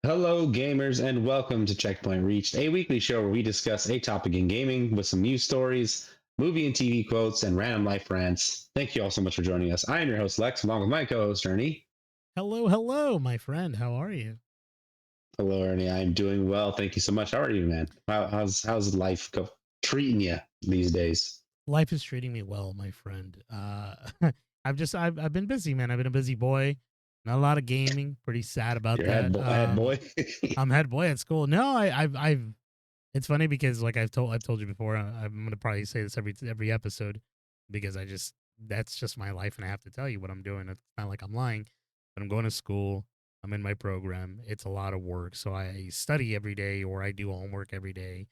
Hello, gamers, and welcome to Checkpoint Reached, a weekly show where we discuss a topic in gaming with some news stories, movie and TV quotes, and random life rants. Thank you all so much for joining us. I am your host, Lex, along with my co host, Ernie. Hello, my friend. How are you? Hello, Ernie. I'm doing well. Thank you so much. How are you, man? How's life treating you these days? Life is treating me well, my friend. I've been busy, man. I've been a busy boy. Not a lot of gaming. Pretty sad about Your that. head boy. I'm head boy at school. No, I've. It's funny because like I've told you before. I'm gonna probably say this every episode because that's just my life, and I have to tell you what I'm doing. It's not like I'm lying, but I'm going to school. I'm in my program. It's a lot of work, so I study every day or I do homework every day.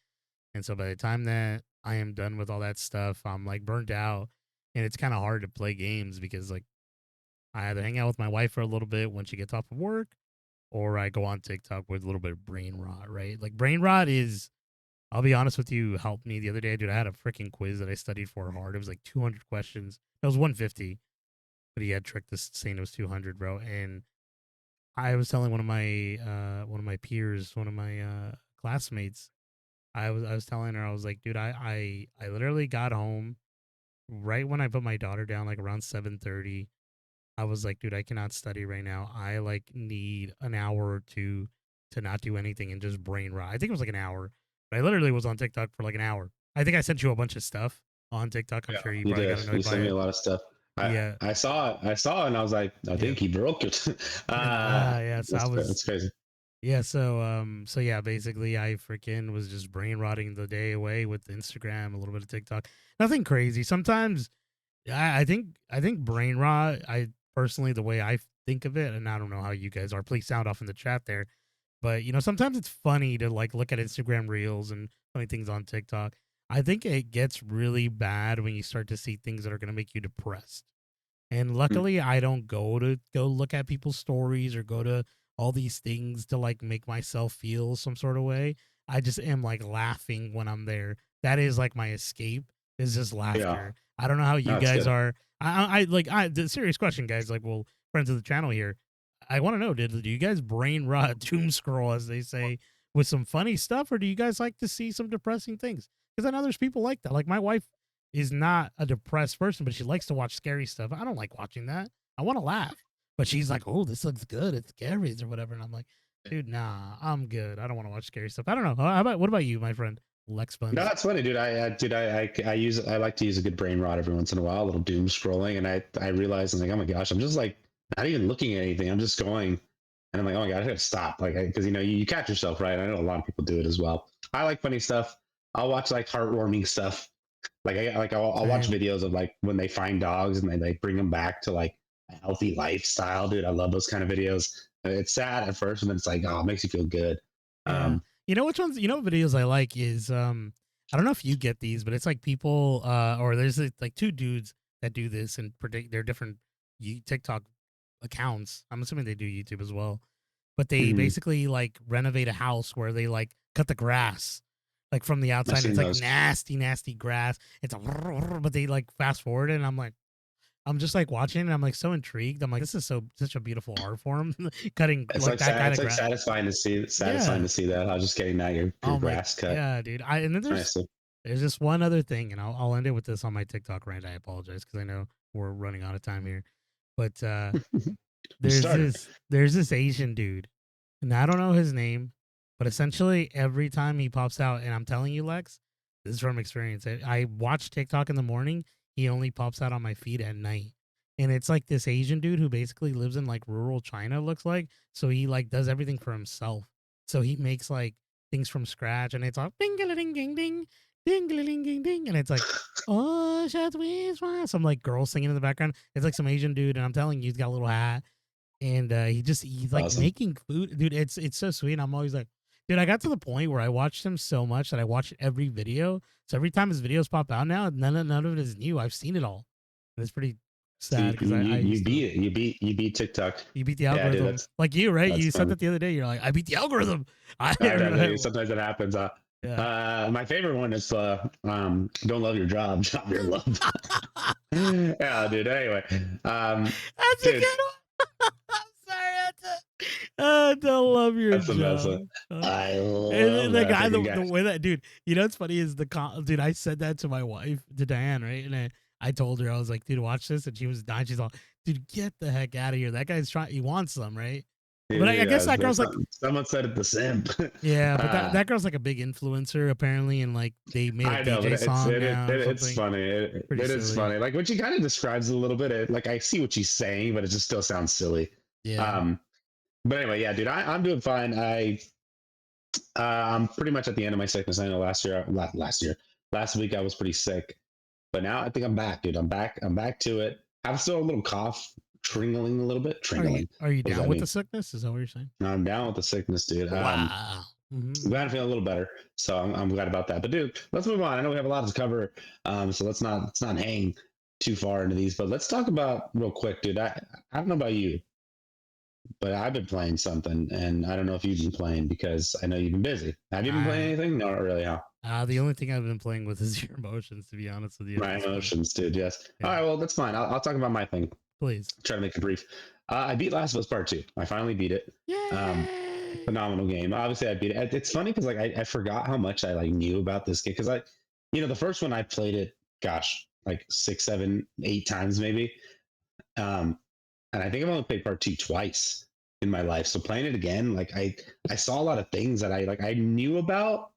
And so by the time that I am done with all that stuff, I'm like burnt out, and it's kind of hard to play games because like I either hang out with my wife for a little bit when she gets off of work, or I go on TikTok with a little bit of brain rot, right? Like brain rot is, I'll be honest with you, helped me the other day, dude. I had a freaking quiz that I studied for hard. It was like 200 questions. It was 150, but he had tricked us saying it was 200, bro. And I was telling one of my peers, one of my classmates, I was telling her, I was like, dude, I literally got home right when I put my daughter down, like around 7:30. I was like, dude, I cannot study right now. I like need an hour or two to not do anything and just brain rot. I think it was like an hour. But I literally was on TikTok for like an hour. I think I sent you a bunch of stuff on TikTok. I'm Yeah, sure you you probably got did. You annoyed by sent me it. a lot of stuff. I Yeah. I saw it. I saw it, and I was like, I Yeah. think he broke it. Yeah. So That's crazy. yeah, so yeah, basically I freaking was just brain rotting the day away with Instagram, a little bit of TikTok. Nothing crazy. Sometimes I think brain rot, I personally the way I think of it, and I don't know how you guys are. Please sound off in the chat there. But sometimes it's funny to like look at Instagram reels and funny things on TikTok. I think it gets really bad when you start to see things that are going to make you depressed. And Mm. luckily, I don't go look at people's stories or go to all these things to like make myself feel some sort of way. I just am like laughing when I'm there. That is like my escape is just Yeah, laughter. I don't know how you no, it's guys good. are. The serious question, guys. Like, well, friends of the channel here. I want to know, do you guys brain rot, doom scroll, as they say, with some funny stuff, or do you guys like to see some depressing things? Because I know there's people like that. Like my wife is not a depressed person, but she likes to watch scary stuff. I don't like watching that. I want to laugh. But she's like, oh, this looks good. It's scary or whatever. And I'm like, dude, nah, I'm good. I don't want to watch scary stuff. I don't know. What about you, my friend Lex No, Buns? that's funny, dude. I like to use a good brain rot every once in a while, a little doom scrolling, and I realize I'm like, oh my gosh, I'm just like not even looking at anything. I'm just going, and I'm like, oh my god, I gotta stop, like, because you catch yourself, right? I know a lot of people do it as well. I like funny stuff. I'll watch like heartwarming stuff. I'll watch Same. videos of like when they find dogs and they like bring them back to like a healthy lifestyle, dude. I love those kind of videos. It's sad at first, and then it's like, oh, it makes you feel good. Yeah. Um, You know which ones? You know what videos I like is I don't know if you get these, but it's like people or there's like two dudes that do this and predict their different TikTok accounts. I'm assuming they do YouTube as well. But they mhm, basically like renovate a house where they like cut the grass like from the I've outside. And seen it's like those. nasty grass. It's a but they like fast forward it, and I'm just like watching and I'm like so intrigued. I'm like, this is such a beautiful art form. Cutting It's like like that sad. kind It's of like grass. satisfying Yeah. to see that. I was just getting that your Oh my grass cut. yeah, dude. And then It's nice. there's just one other thing, and I'll end it with this on my TikTok rant. I apologize because I know we're running out of time here. But You started. there's this Asian dude, and I don't know his name, but essentially every time he pops out, and I'm telling you, Lex, this is from experience. I watch TikTok in the morning. He only pops out on my feed at night. And it's like this Asian dude who basically lives in like rural China, looks like. So he like does everything for himself. So he makes like things from scratch, and it's all ding a ding ding ding ding ding ding ding, and it's like oh shit, some like girl singing in the background. It's like some Asian dude, and I'm telling you, he's got a little hat, and he's like Awesome. making food, dude. It's so sweet. And I'm always like, dude, I got to the point where I watched him so much that I watched every video. So every time his videos pop out now, none of it is new. I've seen it all, and it's pretty So sad because I you used to. beat it. You beat TikTok. You beat the Yeah, dude. algorithm, like you, right? That's You said funny. that the other day. You're like, I beat the algorithm. I know, dude, sometimes it happens. Yeah. My favorite one is don't love your job, job your love. Yeah, dude. Anyway, That's a dude, good one. I'm sorry. Don't love your That's the best job. one. Uh, I and love the that guy, freaking the guy. way that dude, you know what's funny is dude. I said that to my wife, to Diane, right? And I told her, I was like, dude, watch this, and she was dying. She's all, dude, get the heck out of here. That guy's trying. He wants them, right? But I guess Yeah, that girl's like, someone said it the simp. yeah, but that girl's like a big influencer apparently, and like they made a I know, but DJ song now or it's something. funny. Pretty It is silly. funny. Like when she kind of describes it a little bit, like I see what she's saying, but it just still sounds silly. Yeah. Um, but anyway, yeah, dude, I'm doing fine. I'm pretty much at the end of my sickness. I know last week I was pretty sick, but now I think I'm back, dude. I'm back to it. I have still a little cough, tringling a little bit. Tringling. Are you What does down that with the mean? sickness? Is that what you're saying? No, I'm down with the sickness, dude. Wow. I'm glad I'm feeling a little better, so I'm glad about that. But dude, let's move on. I know we have a lot to cover, so let's not hang too far into these. But let's talk about real quick, dude. I don't know about you, but I've been playing something, and I don't know if you've been playing because I know you've been busy. Have you been playing anything? No, not really. Huh? The only thing I've been playing with is your emotions, to be honest with you. My emotions, dude. Yes. Yeah. All right. Well, that's fine. I'll talk about my thing. Please. Try to make it brief. I beat Last of Us Part 2. I finally beat it. Phenomenal game. Obviously, I beat it. It's funny because like I forgot how much I like knew about this game because the first one I played it, gosh, like 6, 7, 8 times maybe. And I think I've only played Part 2 twice in my life. So playing it again, like I saw a lot of things that I knew about,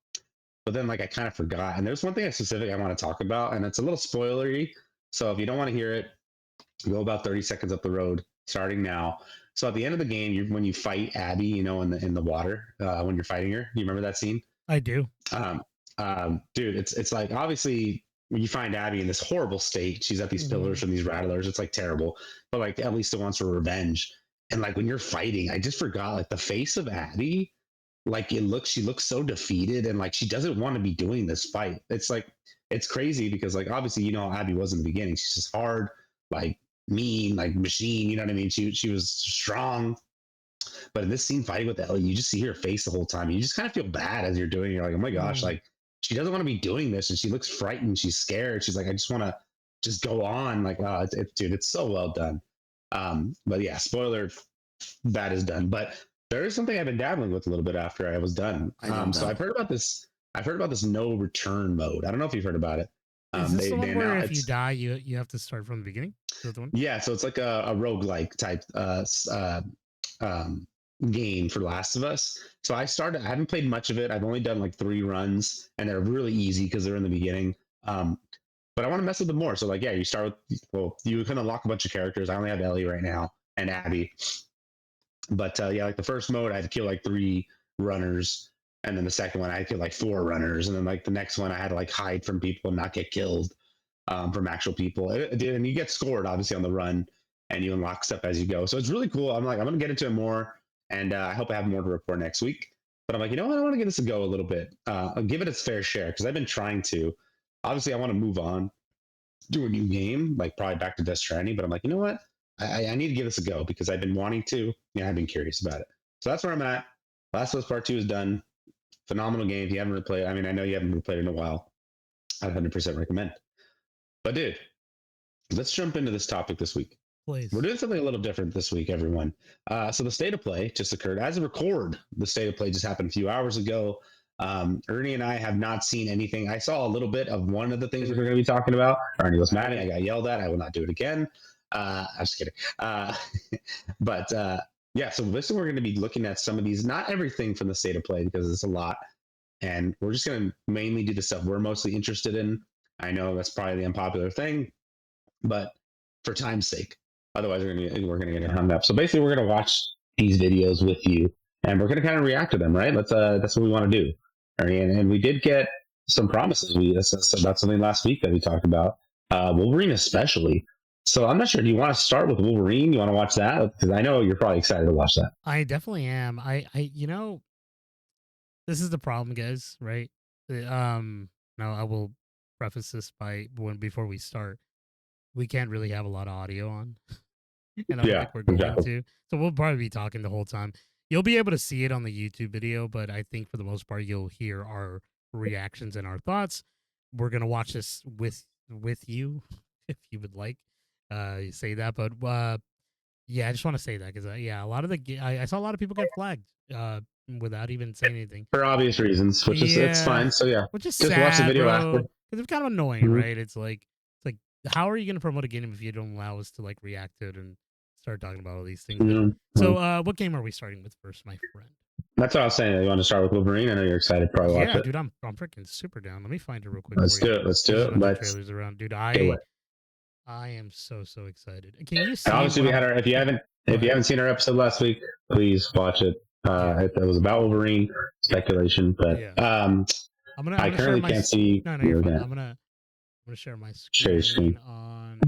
but then like I kind of forgot. And there's one thing specific I want to talk about, and it's a little spoilery. So if you don't want to hear it, go about 30 seconds up the road, starting now. So at the end of the game, when you fight Abby, in the water, when you're fighting her, you remember that scene? I do. Dude, it's like obviously when you find Abby in this horrible state, she's at these pillars from these rattlers. It's like terrible, but like at least it wants her revenge. And like when you're fighting, I just forgot like the face of Abby, like she looks so defeated and like she doesn't want to be doing this fight. It's like it's crazy because like obviously how Abby was in the beginning. She's just hard, like mean, like machine. You know what I mean? She was strong, but in this scene fighting with Ellie, you just see her face the whole time. You just kind of feel bad as you're doing it. You're like, oh my gosh, like she doesn't want to be doing this, and she looks frightened. She's scared. She's like, I just want to just go on. Like, wow, dude, it's so well done. But yeah, spoiler, that is done. But there is something I've been dabbling with a little bit after I was done. So I've heard about this. I've heard about this no return mode. I don't know if you've heard about it. Is this the one where if you die, you have to start from the beginning? Is that the one? Yeah, so it's like a roguelike type game for Last of Us. So I haven't played much of it. I've only done like 3 runs, and they're really easy because they're in the beginning. But I want to mess with them more. So like, yeah, you start with, you can unlock a bunch of characters. I only have Ellie right now and Abby. But yeah, like the first mode, I had to kill like 3 runners. And then the second one, I had to kill like 4 runners. And then like the next one, I had to like hide from people and not get killed from actual people. And you get scored obviously on the run, and you unlock stuff as you go. So it's really cool. I'm going to get into it more, and I hope I have more to report next week. But I'm like, I want to give this a go a little bit. I'll give it its fair share because I've been trying to. Obviously, I want to move on, do a new game, like probably back to Death Stranding. But I'm like, you know what? I need to give this a go because I've been wanting to. Yeah, I've been curious about it. So that's where I'm at. Last of Us Part 2 is done. Phenomenal game. If you haven't replayed, I mean, I know you haven't replayed it in a while. I 100% recommend. But dude, let's jump into this topic this week. Please. We're doing something a little different this week, everyone. So the state of play just occurred. As a record, the state of play just happened a few hours ago. Ernie and I have not seen anything. I saw a little bit of one of the things we were going to be talking about. Ernie was mad at me. I got yelled at. I will not do it again. I'm just kidding. But yeah, so this we're going to be looking at some of these, not everything from the state of play because it's a lot. And we're just going to mainly do the stuff we're mostly interested in. I know that's probably the unpopular thing, but for time's sake, otherwise we're gonna get hung up. So basically, we're gonna watch these videos with you, and we're gonna kind of react to them, right? That's what we want to do. And we did get some promises. That's about something last week that we talked about, Wolverine especially. So I'm not sure. Do you want to start with Wolverine? You want to watch that? Because I know you're probably excited to watch that. I definitely am. This is the problem, guys. Right? Now I will preface this before we start. We can't really have a lot of audio on, and I don't think we're going to. So we'll probably be talking the whole time. You'll be able to see it on the YouTube video, but I think for the most part, you'll hear our reactions and our thoughts. We're gonna watch this with you, if you would like. Say that, but Yeah, I just want to say that because yeah, a lot of I saw a lot of people get flagged without even saying anything. For obvious reasons, which is it's Yeah, fine. So yeah, which is just watch the sad, video after. bro. Because it's kind of annoying, Mhm. right? It's like how are you gonna promote a game if you don't allow us to like react to it and start talking about all these things? But Mhm. so, what game are we starting with first, my friend? That's what I was saying. You want to start with Wolverine? I know you're excited to probably watch Yeah, it. dude, I'm freaking super down. Let me find it real quick Let's for do you. it. Let's do There's a it. bunch of Let's trailers around, dude. do it. I am so excited. Can you And see obviously, what we I'm? had our. If you Go ahead. haven't seen our episode last week, please watch it. Yeah, It was about Wolverine speculation, but yeah. I'm I gonna share currently my. can't see. No, you're You're fine. gonna I'm gonna share my share your screen screen. on.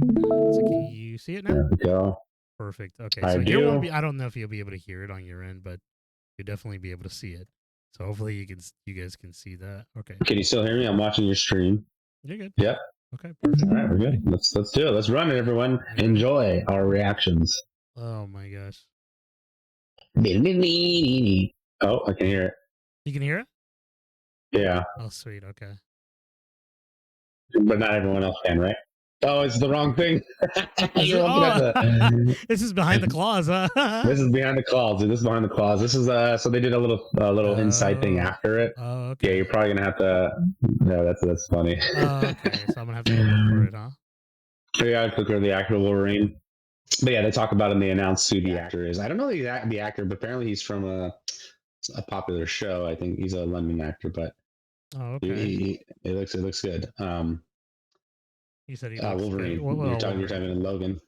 So can you see it now? There we go. Perfect. Okay, I so here won't do. be. I don't know if you'll be able to hear it on your end, but you'll definitely be able to see it. So hopefully you guys can see that. Okay, Can you still hear me? I'm watching your stream. you're good. Yep. Okay, perfect. All right, we're Ready? good. Let's do it. Let's run it, everyone. You ready? Enjoy our reactions. Oh my gosh. Oh, I can hear it. You can hear it? Yeah, Oh, sweet. Okay. but not everyone else can, right? Oh, it's the wrong thing. You're looking at Oh, the. this is behind the claws, huh? This is behind the claws, dude. This is behind the claws. This is so they did a little inside thing Oh, after it. oh, Yeah, okay. you're probably gonna have to. No, that's funny. Oh, okay. So I'm gonna have to go look for it, huh? Yeah, click on the actor Wolverine. But yeah, they talk about it and they announce who the actor is. I don't know the actor, but apparently he's from a popular show. I think he's a London actor, but Oh, okay. it looks good. You said he looks good. Wolverine. Well, You're talking Wolverine. to Logan.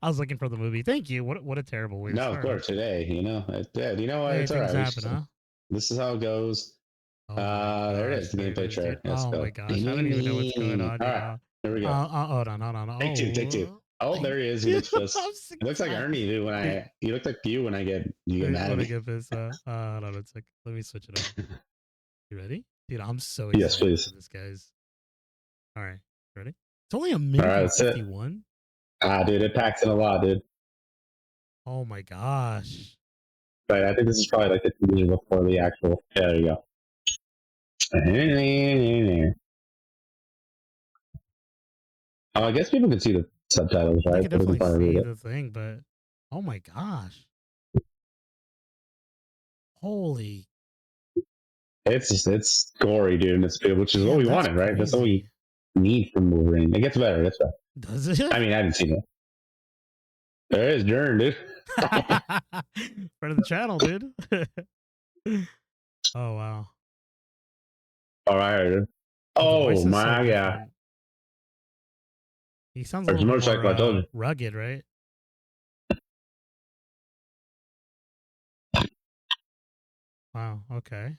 I was looking for the movie. Thank you. What a terrible way to No, of start, huh? course today. You know what? Hey, It's all things right. happen, huh? This is how it goes. Oh my There it gosh, is. The there it gameplay is, dude. trailer. Let's Oh go. my gosh, I don't even know what's going on, All dude. right, here we go. Hold on, hold on. Take two. Take two. Oh, Oh, thank there he is. He you. looks pissed. I'm so He looks like excited. Ernie, dude. You look like you when you get mad When at I me. get this, hold on a sec. Let me switch it up. You ready? Dude, I'm so Yes, excited for please. this, guys. All right, ready? It's only a All minute right, and that's it. 51. Dude, it packs in a lot, dude. Oh my gosh. But I think this is probably like the teaser before the actual. Yeah, there you go. I guess people can see the subtitles, They right? could So they can definitely probably read see it. the thing, but oh my gosh. Holy It's gory, dude, and it's good, which is what damn, we that's wanted, right? That's what we crazy. need from Wolverine. It gets better. It gets better. Does it? I mean, I haven't seen it. There is Jern, dude. Friend of the channel, dude. Oh wow. All right, dude. Oh, the Oh voice is so my god. different. He sounds a There's a little bit more motorcycle. I told you. rugged, right? Wow. Okay.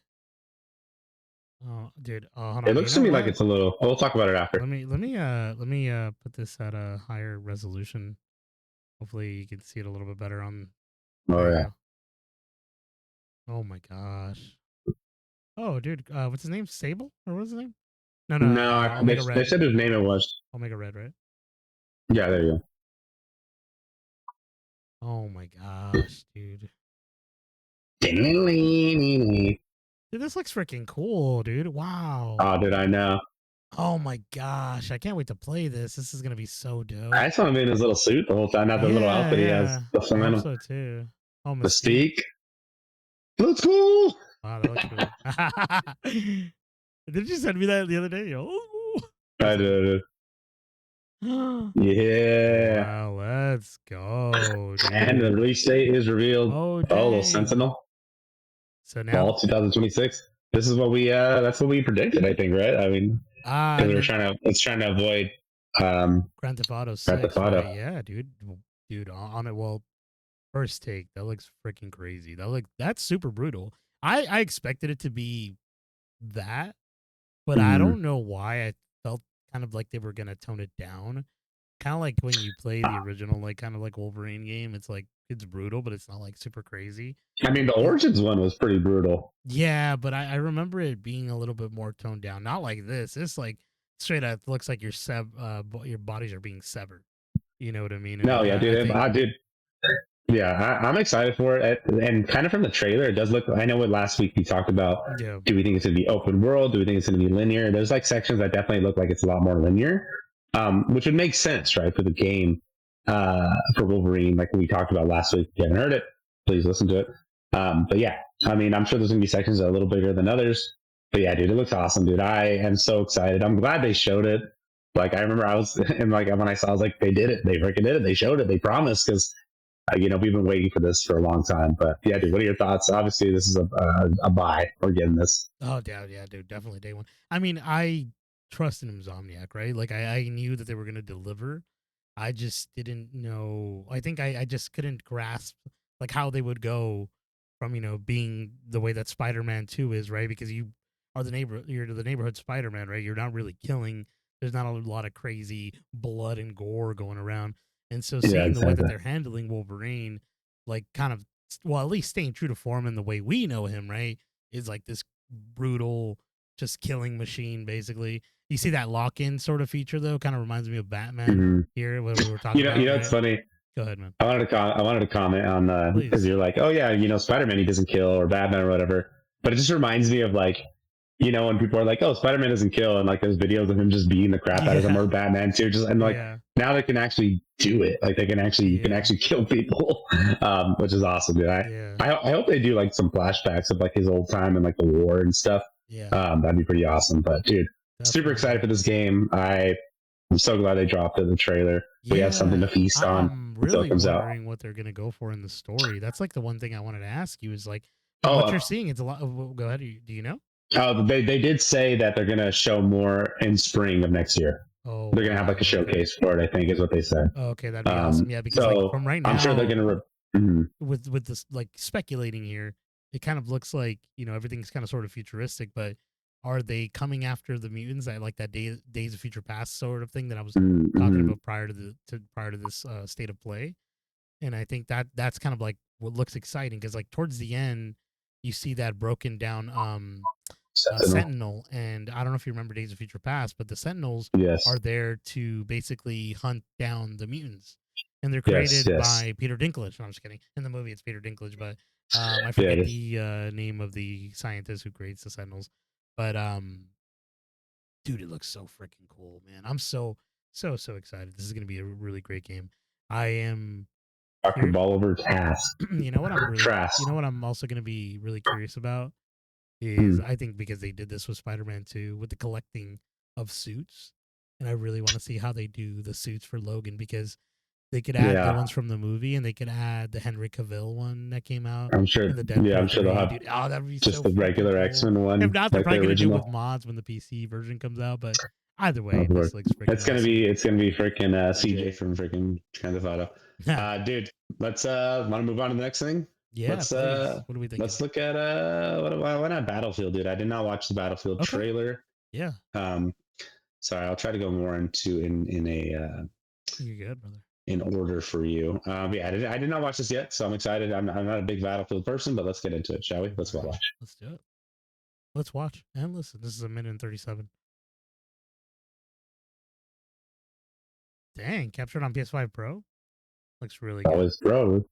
Oh, dude. Oh, hold It on. You looks to know me like what? it's a little. We'll talk about it after. Let me put this at a higher resolution. Hopefully, you can see it a little bit better on. Oh There you yeah. go. Oh my gosh. Oh, dude. What's his name? Sable or what's his name? No, no. No, Omega they Red. said whose name it was. Omega Red, right? Yeah, there you go. Oh my gosh, dude. Oh, Dude, this looks freaking cool, dude. Wow. dude, I know. Oh my gosh. I can't wait to play this. This is going to be so dope. I saw him in his little suit the whole time, not the little outfit he has. Yeah. The I hope flannel. so too. Oh, Mystique. Mystique. Looks cool. Wow, that looks really. Did you send me that the other day? Oh. I did. Yeah. Wow, let's go, dude. And the release date is revealed. Oh, little dang. Sentinel. So now, Fall 2026. This is what that's what we predicted, I think, right? I mean, because and we're then it's trying to avoid Grand Theft Auto Grand 6, Theft Auto. right? Yeah, dude. Dude, on it. Well, first take, that looks freaking crazy. That's super brutal. I expected it to be that, but I don't know why I felt kind of like they were gonna tone it down. Kind of like when you play the original, like kind of like Wolverine game. It's like it's brutal, but it's not like super crazy. I mean, the Origins one was pretty brutal. Yeah, but I remember it being a little bit more toned down. Not like this. It's like straight up looks like your bodies are being severed. You know what I mean? No, And yeah, dude, I think, yeah, I'm excited for it. And kind of from the trailer, it does look. I know what last week we talked about. yeah. Do we think it's going to be open world? Do we think it's going to be linear? There's like sections that definitely look like it's a lot more linear, which would make sense, right, for the game. for Wolverine, like we talked about last week. If you haven't heard it, please listen to it. But yeah, I mean, I'm sure there's gonna be sections that are a little bigger than others. But yeah, dude, it looks awesome, dude. I am so excited. I'm glad they showed it. Like I remember I was and like when I saw, I was like, they did it. They freaking did it. They showed it. They promised because you know, we've been waiting for this for a long time. But yeah, dude, what are your thoughts? Obviously, this is a buy. We're getting this. Oh, yeah, dude, definitely day one. I mean, I trust in Insomniac, right? Like, I knew that they were gonna deliver. I just didn't know. I think I just couldn't grasp like how they would go from being the way that Spider-Man 2 is, right? Because you're the neighborhood Spider-Man, right? You're not really killing. There's not a lot of crazy blood and gore going around, and so Yeah, seeing the way that exactly. they're handling Wolverine, like kind of, well, at least staying true to form in the way we know him, right? Is like this brutal, just killing machine, basically. You see that lock-in sort of feature though, kind of reminds me of Batman Mm-hmm. here, what we were talking You about, know, it's right? funny. Go ahead, man. I wanted to comment on because Please. you're like, oh yeah, you know, Spider-Man he doesn't kill or Batman or whatever. But it just reminds me of like, you know, when people are like, oh, Spider-Man doesn't kill, and like there's videos of him just beating the crap out of them, or Yeah. Batman too. Just and like Yeah. now they can actually do it. Like they can actually you can Yeah. actually kill people, which is awesome, dude. Yeah. I hope they do like some flashbacks of like his old time and like the war and stuff. Yeah. That'd be pretty awesome. But dude, super Definitely. excited for this game. I'm so glad they dropped it in the trailer. We have something to Yeah. feast on I'm until it really comes out. wondering what they're gonna go for in the story. That's like the one thing I wanted to ask you is like, from what Oh, you're seeing, it's a lot. Go ahead. Do you know? they did say that they're gonna show more in spring of next year. Oh They're gonna have wow. like a Okay. showcase for it. I think is what they said. Okay, that'd be awesome. Yeah, because like So from right I'm sure they're now, gonna. Mhm. with this like speculating here, it kind of looks like everything's kind of sort of futuristic, but are they coming after the mutants that like that Days of Future Past sort of thing that I was talking Mhm. about prior to this state of play? And I think that's kind of like what looks exciting because like towards the end, you see that broken down Sentinel. Sentinel, and I don't know if you remember Days of Future Past, but the Sentinels Yes. are there to basically hunt down the mutants, and they're Yes. created Yes. by Peter Dinklage. No, I'm just kidding. In the movie, it's Peter Dinklage, but I Yeah. It forget is. the name of the scientist who creates the Sentinels. But dude, it looks so freaking cool, man. I'm so excited. This is gonna be a really great game. I am Dr. here. Bolivar Task. You know what I'm really, Trask. you know what I'm also gonna be really curious about is Mm. I think because they did this with Spider-Man 2 with the collecting of suits, and I really want to see how they do the suits for Logan because they could add the Yeah. ones from the movie and they could add the Henry Cavill one that came out I'm sure. in the Yeah. I'm Deadpool sure they'll 3, have dude. Oh, that would be just so the freaking regular cool. X-Men If one, not, they're like the probably gonna do it with original. mods when the PC version comes out. But either way, Of course. this looks freaking awesome. It's gonna be freaking CJ from freaking Grand Theft Auto. Dude, let's want to move on to the next thing. Yeah, please. What are we thinking? Let's look at why not Battlefield, dude? I did not watch the Battlefield Okay. trailer. Yeah. Sorry, I'll try to go more into in a You're good, brother. in order for you. Yeah, I did not watch this yet, so I'm excited. I'm not a big Battlefield person, but let's get into it, shall we? Let's go watch. Let's do it. Let's watch and listen. This is a minute and 37. Dang, captured on PS5 Pro. Looks really good. Always, bro.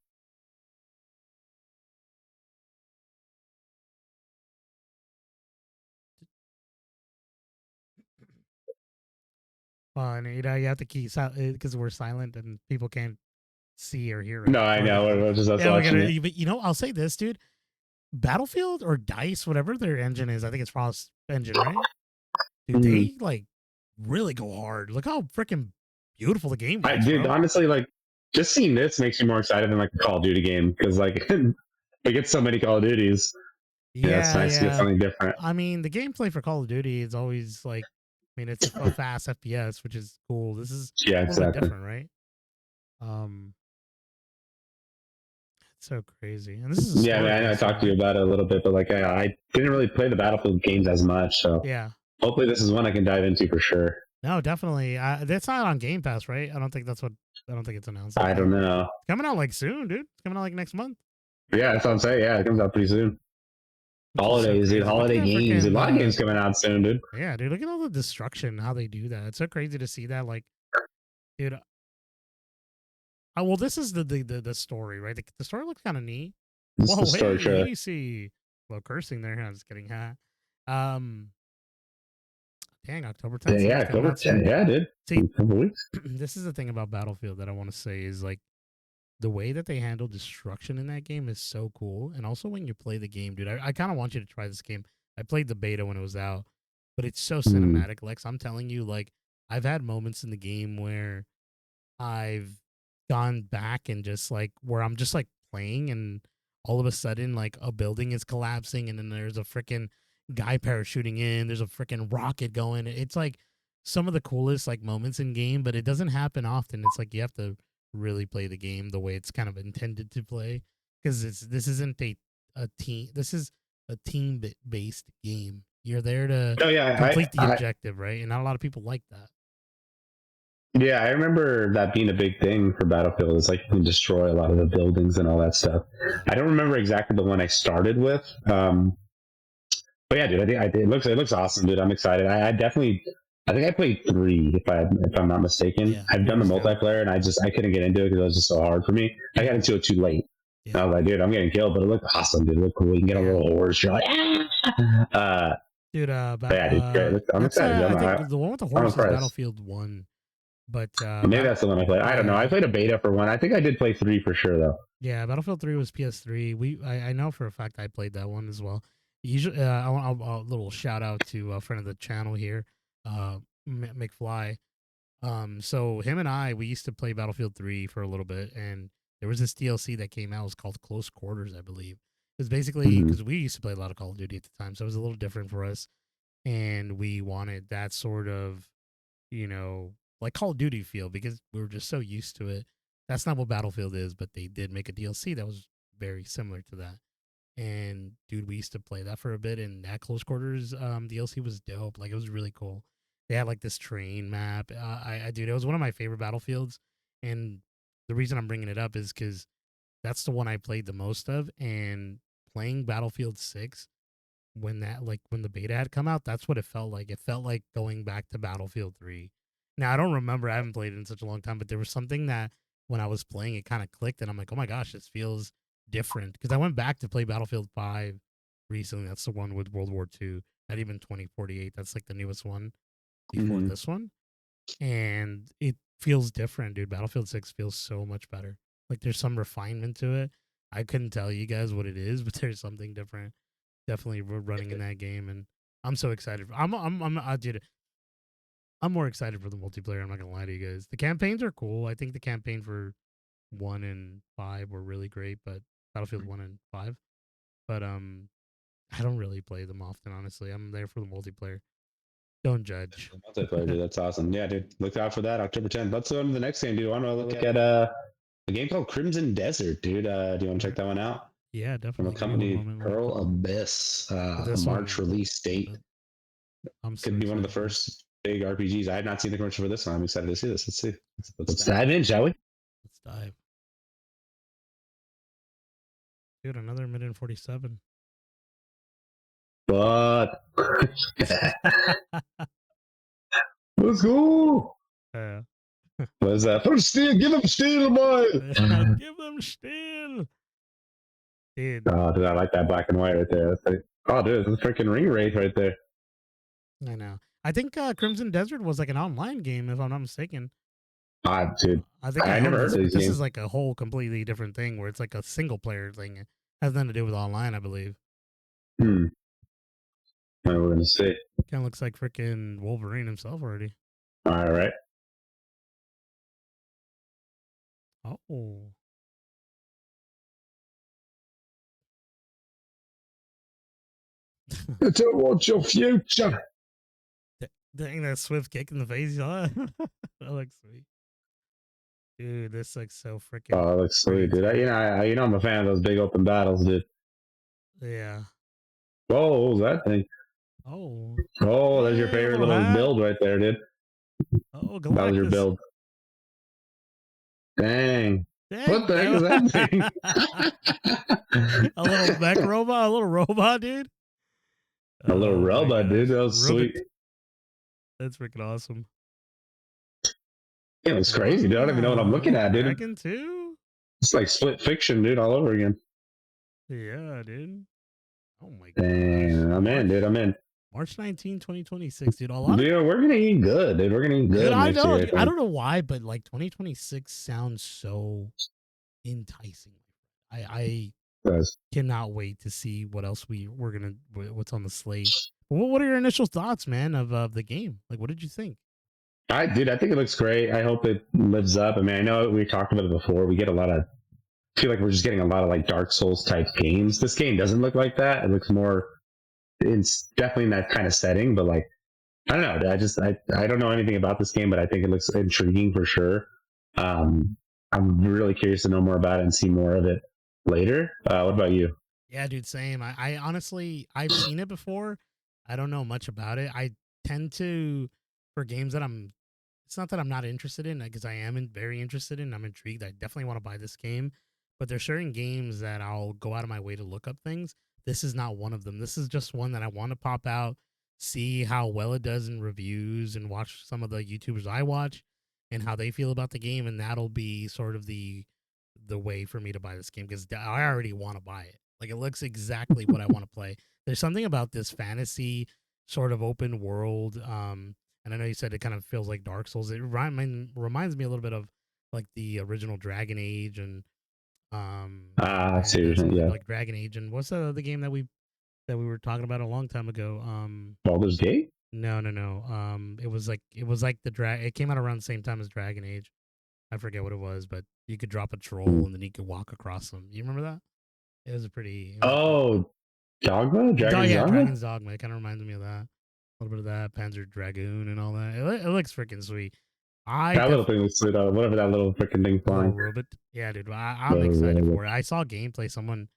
And you have to keep because we're silent and people can't see or hear No, it. I Or know. We're just us yeah, we watching gotta. it. But I'll say this, dude. Battlefield or Dice, whatever their engine is, I think it's Frost engine, right? Dude, they like really go hard. Look how freaking beautiful the game looks, Dude, bro. honestly, like just seeing this makes me more excited than like the Call of Duty game because like we get so many Call of Duties. Yeah, it's nice to get something different. I mean, the gameplay for Call of Duty is always like, I mean, it's a fast FPS, which is cool. This is Yeah, a little bit exactly. different, right? Um, it's so crazy, and this is a Yeah, I mean, I know I story-based one, talked to you right? about it a little bit, but like I didn't really play the Battlefield games as much, so Yeah. hopefully this is one I can dive into for sure. No, definitely. That's not on Game Pass, right? I don't think that's what. I don't think it's announced. I don't know. It's coming out like soon, dude. It's coming out like next month. But yeah, that's what I'm saying. Yeah, it comes out pretty soon. Which is so Holidays, dude. crazy. Look at Holiday that games. A freaking. lot of games coming out soon, dude. Yeah, dude. Look at all the destruction. How they do that. It's so crazy to see that. Like, dude. Well, this is the story, right? The story looks kind of neat. This is Whoa, the story trailer. easy. Well, cursing there. I'm just kidding. Huh? Um, Dang, October 10th. Yeah, It's coming October out soon. 10th. Yeah, dude. See, In a couple weeks. this is the thing about Battlefield that I want to say is like the way that they handle destruction in that game is so cool. And also when you play the game, dude, I kind of want you to try this game. I played the beta when it was out, but it's so Mm. cinematic. Lex, I'm telling you, like, I've had moments in the game where I've gone back and just like where I'm just like playing and all of a sudden like a building is collapsing and then there's a freaking guy parachuting in, there's a freaking rocket going. It's like some of the coolest like moments in game, but it doesn't happen often. It's like you have to really play the game the way it's kind of intended to play because this isn't a team. This is a team based game. You're there to Oh yeah, complete the objective, right? And not a lot of people like that. yeah, I remember that being a big thing for Battlefield. It's like you can destroy a lot of the buildings and all that stuff. I don't remember exactly the one I started with, but yeah, dude, I think it looks awesome, dude. I'm excited. I definitely, I think I played 3 if I'm not mistaken. Yeah, I've done the it was multiplayer and I couldn't get into it because it was just so hard for me. I got into it too late. Yeah. I was like, dude, I'm getting killed, but it looked awesome, dude. It looked cool. You can get a little horse. You're like, ah. Dude, Yeah, dude, great. I'm excited. I think the one with the horse is Battlefield 1. But maybe that's the one I played. I don't know. I played a beta for 1. I think I did play 3 for sure, though. Yeah, Battlefield 3 was PS3. I know for a fact I played that one as well. Usually, I want a little shout out to a friend of the channel here, McFly. So him and I, we used to play Battlefield 3 for a little bit, and there was this DLC that came out. It was called Close Quarters, I believe. It was basically because we used to play a lot of Call of Duty at the time, so it was a little different for us, and we wanted that sort of, like Call of Duty feel because we were just so used to it. That's not what Battlefield is, but they did make a DLC that was very similar to that. And dude, we used to play that for a bit, and that Close Quarters DLC was dope. Like it was really cool. They had like this train map. Dude, it was one of my favorite Battlefields, and the reason I'm bringing it up is because that's the one I played the most of. And playing Battlefield 6 when the beta had come out, that's what it felt like. It felt like going back to Battlefield 3. Now I don't remember. I haven't played it in such a long time, but there was something that when I was playing, it kind of clicked, and I'm like, oh my gosh, this feels different. Because I went back to play Battlefield 5 recently. That's the one with World War II. Not even 2048. That's like the newest one before this one, and it feels different, dude. Battlefield 6 feels so much better. Like there's some refinement to it. I couldn't tell you guys what it is, but there's something different definitely running in that game, and I'm so excited. Dude, I'm more excited for the multiplayer. I'm not gonna lie to you guys. The campaigns are cool. I think the campaign for 1 and 5 were really great, but Battlefield 1 and 5. But I don't really play them often, honestly. I'm there for the multiplayer. Don't judge. Multiplayer, dude. That's awesome. Yeah, dude. Look out for that October 10th. Let's go to the next game, dude. I want to look at a game called Crimson Desert, dude. Do you want to check that one out? Yeah, definitely. From a company, Pearl Abyss, March release date. Could be one of the first big RPGs. I have not seen the commercial for this one. I'm excited to see this. Let's see. Let's dive in, shall we? Let's dive. Dude, another minute and 47. But let's go. Yeah. What's that? First steel, give them steel, boy. Give them steel. Dude. Oh, dude, I like that black and white right there. That's like, oh, dude, it's a freaking ring race right there. I know. I think Crimson Desert was like an online game, if I'm not mistaken. Dude, I think I never heard of this. This is like a whole completely different thing where it's like a single player thing. It has nothing to do with online, I believe. We're gonna see. Kind of looks like freaking Wolverine himself already. All right. Oh. I don't want your future. Dang, that swift kick in the face. That looks sweet. Dude, this looks so freaking. Oh, that looks sweet, dude. I'm a fan of those big open battles, dude. Yeah. Whoa, what was that thing? Oh. Oh, there's your favorite little build right there, dude. Oh, Galactus. That was your build. Dang. What the heck is that thing? A little mech robot? A little robot, dude? A little robot, dude. That was sweet. That's freaking awesome. Yeah, it was crazy, dude. I don't even know what I'm looking at, dude. Dragon too? It's like Split Fiction, dude, all over again. Yeah, dude. Oh my god. Damn, I'm in, dude. I'm in. March 19, 2026, dude. A lot of Dude, we're gonna eat good, dude. We're gonna eat dude, good I next know. year, I Dude, I think. don't know why, but like 2026 sounds so enticing. I Guys. cannot wait to see what else we're gonna what's on the slate. What are your initial thoughts, man, of the game? Like, what did you think? Dude, I think it looks great. I hope it lives up. I mean, I know we talked about it before. We get a lot of, I feel like we're just getting a lot of like Dark Souls type games. This game doesn't look like that. It looks more, it's definitely in that kind of setting, but like, I don't know. I don't know anything about this game, but I think it looks intriguing for sure. I'm really curious to know more about it and see more of it later. What about you? Yeah, dude, same. I honestly I've seen it before. I don't know much about it. I tend to for games that I'm it's not that I'm not interested in because I am very interested in. I'm intrigued. I definitely want to buy this game, but there's certain games that I'll go out of my way to look up things. This is not one of them. This is just one that I want to pop out, see how well it does in reviews, and watch some of the YouTubers I watch and how they feel about the game, and that'll be sort of the way for me to buy this game because I already want to buy it. Like it looks exactly what I want to play. There's something about this fantasy sort of open world. And I know you said it kind of feels like Dark Souls. It reminds me a little bit of like the original Dragon Age and I see what you're saying, yeah. like Dragon Age and what's the other game that we were talking about a long time ago? Baldur's Gate? No. It was like the drag. It came out around the same time as Dragon Age. I forget what it was, but you could drop a troll and then you could walk across them. You remember that? It was a pretty. It was a pretty. Oh, Dogma? Dragon's Yeah, Dogma? Dragon's Dogma. It kind of reminds me of that. A little bit of that Panzer Dragoon and all that. It looks freaking sweet. I That little def thing looks sweet. Whatever that little freaking thing little flying. robot. Yeah, dude. I'm Little excited robot. for it. I saw gameplay. Someone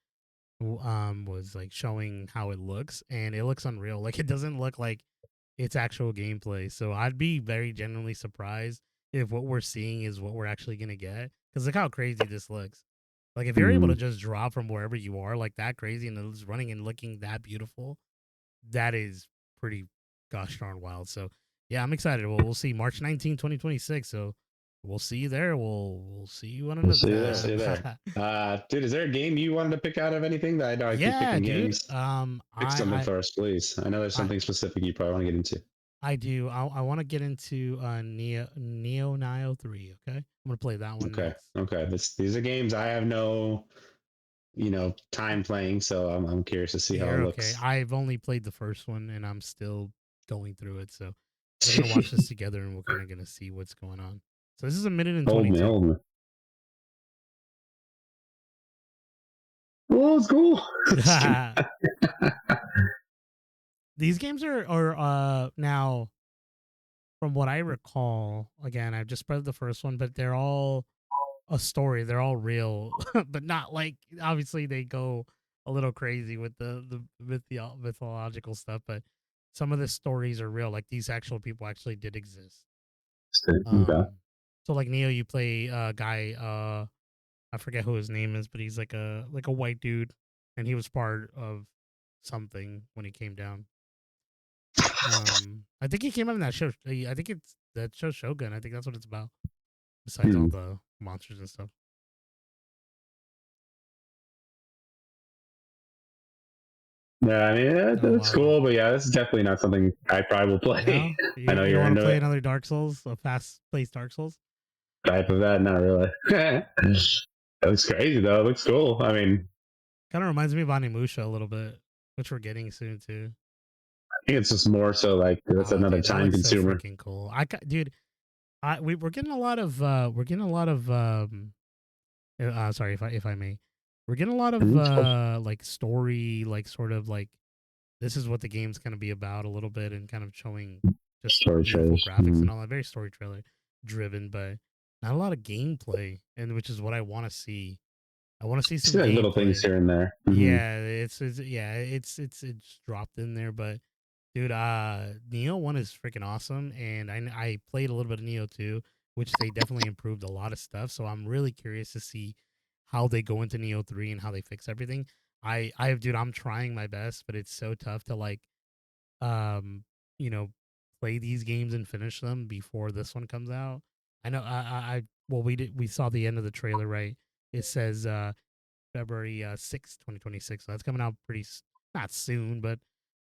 was like showing how it looks, and it looks unreal. Like it doesn't look like it's actual gameplay. So I'd be very genuinely surprised if what we're seeing is what we're actually gonna get. Because look how crazy this looks. Like if you're able to Mm. just drop from wherever you are like that crazy and it's running and looking that beautiful, that is pretty gosh darn wild. So yeah, I'm excited. We'll see March 19, 2026. So we'll see you there. We'll see you on We'll another see you there. See you there. time. Dude, is there a game you wanted to pick out of anything? That I know I keep Yeah, picking dude. games. Pick something for us, please. I know there's I something specific you probably want to get into. I do. I want to get into Neo Nio 3. Okay, I'm gonna play that one Okay. next. Okay. These are games I have no, time playing, so I'm curious to see how it You're okay. looks. I've only played the first one and I'm still going through it. So we're gonna watch this together and we're kind of gonna see what's going on. So this is a minute and Hold me, 22. hold me. Oh, it's cool. These games are now from what I recall. Again, I've just played the first one, but they're all a story. They're all real, but not like obviously they go a little crazy with the mythological stuff. But some of the stories are real. Like these actual people actually did exist. Okay. So like Neo, you play a guy. I forget who his name is, but he's like a white dude, and he was part of something when he came down. I think he came up in that show. I think it's that show Shogun. I think that's what it's about. Besides all Hmm. the monsters and stuff. Yeah, I mean, Oh it's wow. cool, but yeah, this is definitely not something I probably will play. No, I know you don't you're want to into play it. another Dark Souls, a fast paced Dark Souls. Type of that, not really. It looks crazy though. It looks cool. I mean, Kind of reminds me of Animusha a little bit, which we're getting soon too. I think it's just more so like that's Oh, another dude, that time looks so consumer. freaking cool. Dude, we're getting a lot of sorry if I may, we're getting a lot of Mhm. like story, like sort of like this is what the game's gonna be about a little bit, and kind of showing just Story beautiful trailers. graphics and all that. Very story trailer driven, but not a lot of gameplay, and which is what I want to see. I want to see See some like little things gameplay. here and there. Yeah, it's dropped in there, but dude, Neo 1 is freaking awesome, and I played a little bit of Neo 2, which they definitely improved a lot of stuff. So I'm really curious to see how they go into Neo 3 and how they fix everything. Dude, I'm trying my best, but it's so tough to like um, you know, play these games and finish them before this one comes out. I know well we saw the end of the trailer, right? It says February 6th, 2026. So that's coming out pretty not soon, but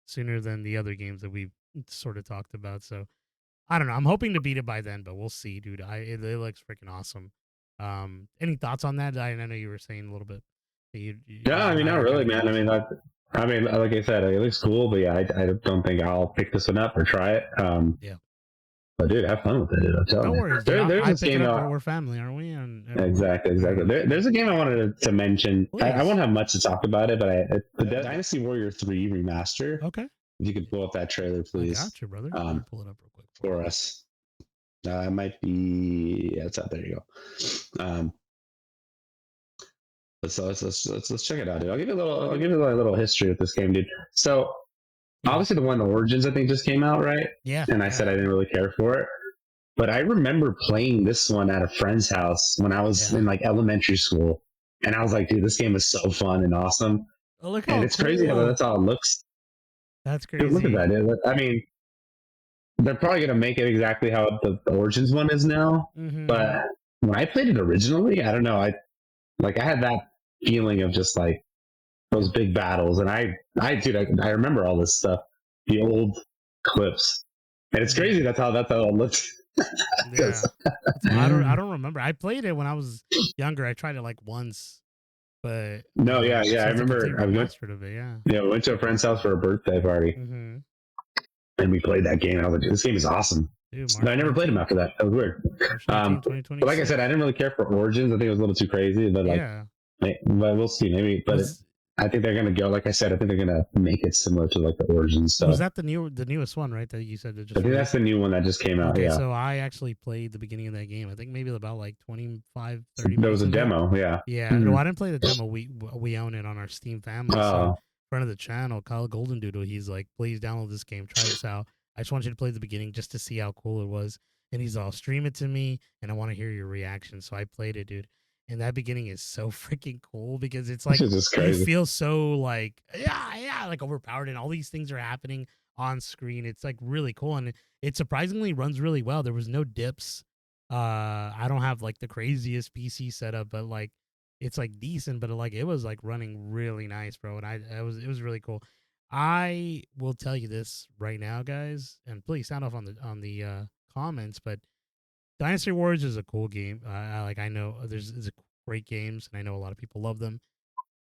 sooner than the other games that we've sort of talked about. So I don't know. I'm hoping to beat it by then, but we'll see, dude. It looks freaking awesome. Any thoughts on that? I know you were saying a little bit. No, I mean, Now not you're kind really, of man. getting into it. I mean, like I said, it looks cool, but yeah, I don't think I'll pick this one up or try it. Yeah. But dude, have fun with it, dude. I'm telling No you. worries, dude. There's I this pick it game up. though. We're family, aren't we? And Exactly. There's a game I wanted to mention. I Please. won't have much to talk about it, but the Dynasty Warrior 3 remaster. Okay. If you could pull up that trailer, I please, got you, brother. Let me pull it up real quick for us. It might be. Yeah, it's out there. You go. Let's check it out, dude. I'll give you a little history with this game, dude. So obviously the one Origins I think just came out, right? Yeah. And I said I didn't really care for it. But I remember playing this one at a friend's house when I was in like elementary school. And I was like, dude, this game is so fun and awesome. Oh, look how and it's cool. crazy how that's how it looks. That's crazy. Dude, look at that, dude. I mean, they're probably going to make it exactly how the Origins one is now. Mm-hmm. But when I played it originally, I don't know. I had that feeling of just like those big battles. And I remember all this stuff, the old clips. And it's crazy that's how it looks. Yeah. I don't remember. I played it when I was younger. I tried it like once, but no, yeah. I remember. We went to a friend's house for a birthday party, and we played that game. And I was like, "This game is awesome." Dude, but I never played him after that. That was weird. But like I said, I didn't really care for Origins. I think it was a little too crazy. But but we'll see. Maybe, but I think they're gonna go. Like I said, I think they're gonna make it similar to like the Origins stuff. Was that the newest one, right? That you said that just. I think that's the new one that just came out. Okay, yeah. So I actually played the beginning of that game. I think maybe about like 25, 30 There was a demo. Yeah. Yeah. No, I didn't play the demo. We own it on our Steam family. So friend of the channel, Kyle Golden Doodle, he's like, please download this game, try this out. I just want you to play the beginning just to see how cool it was. And he's all, stream it to me, and I want to hear your reaction. So I played it, dude. And that beginning is so freaking cool because it's like you feel so like like overpowered, and all these things are happening on screen. It's like really cool, and it surprisingly runs really well. There was no dips. I don't have like the craziest PC setup, but like it's like decent, but it was like running really nice, bro. And it was really cool. I will tell you this right now, guys, and please sound off on the comments, but Dynasty Warriors is a cool game. I know there's great games, and I know a lot of people love them.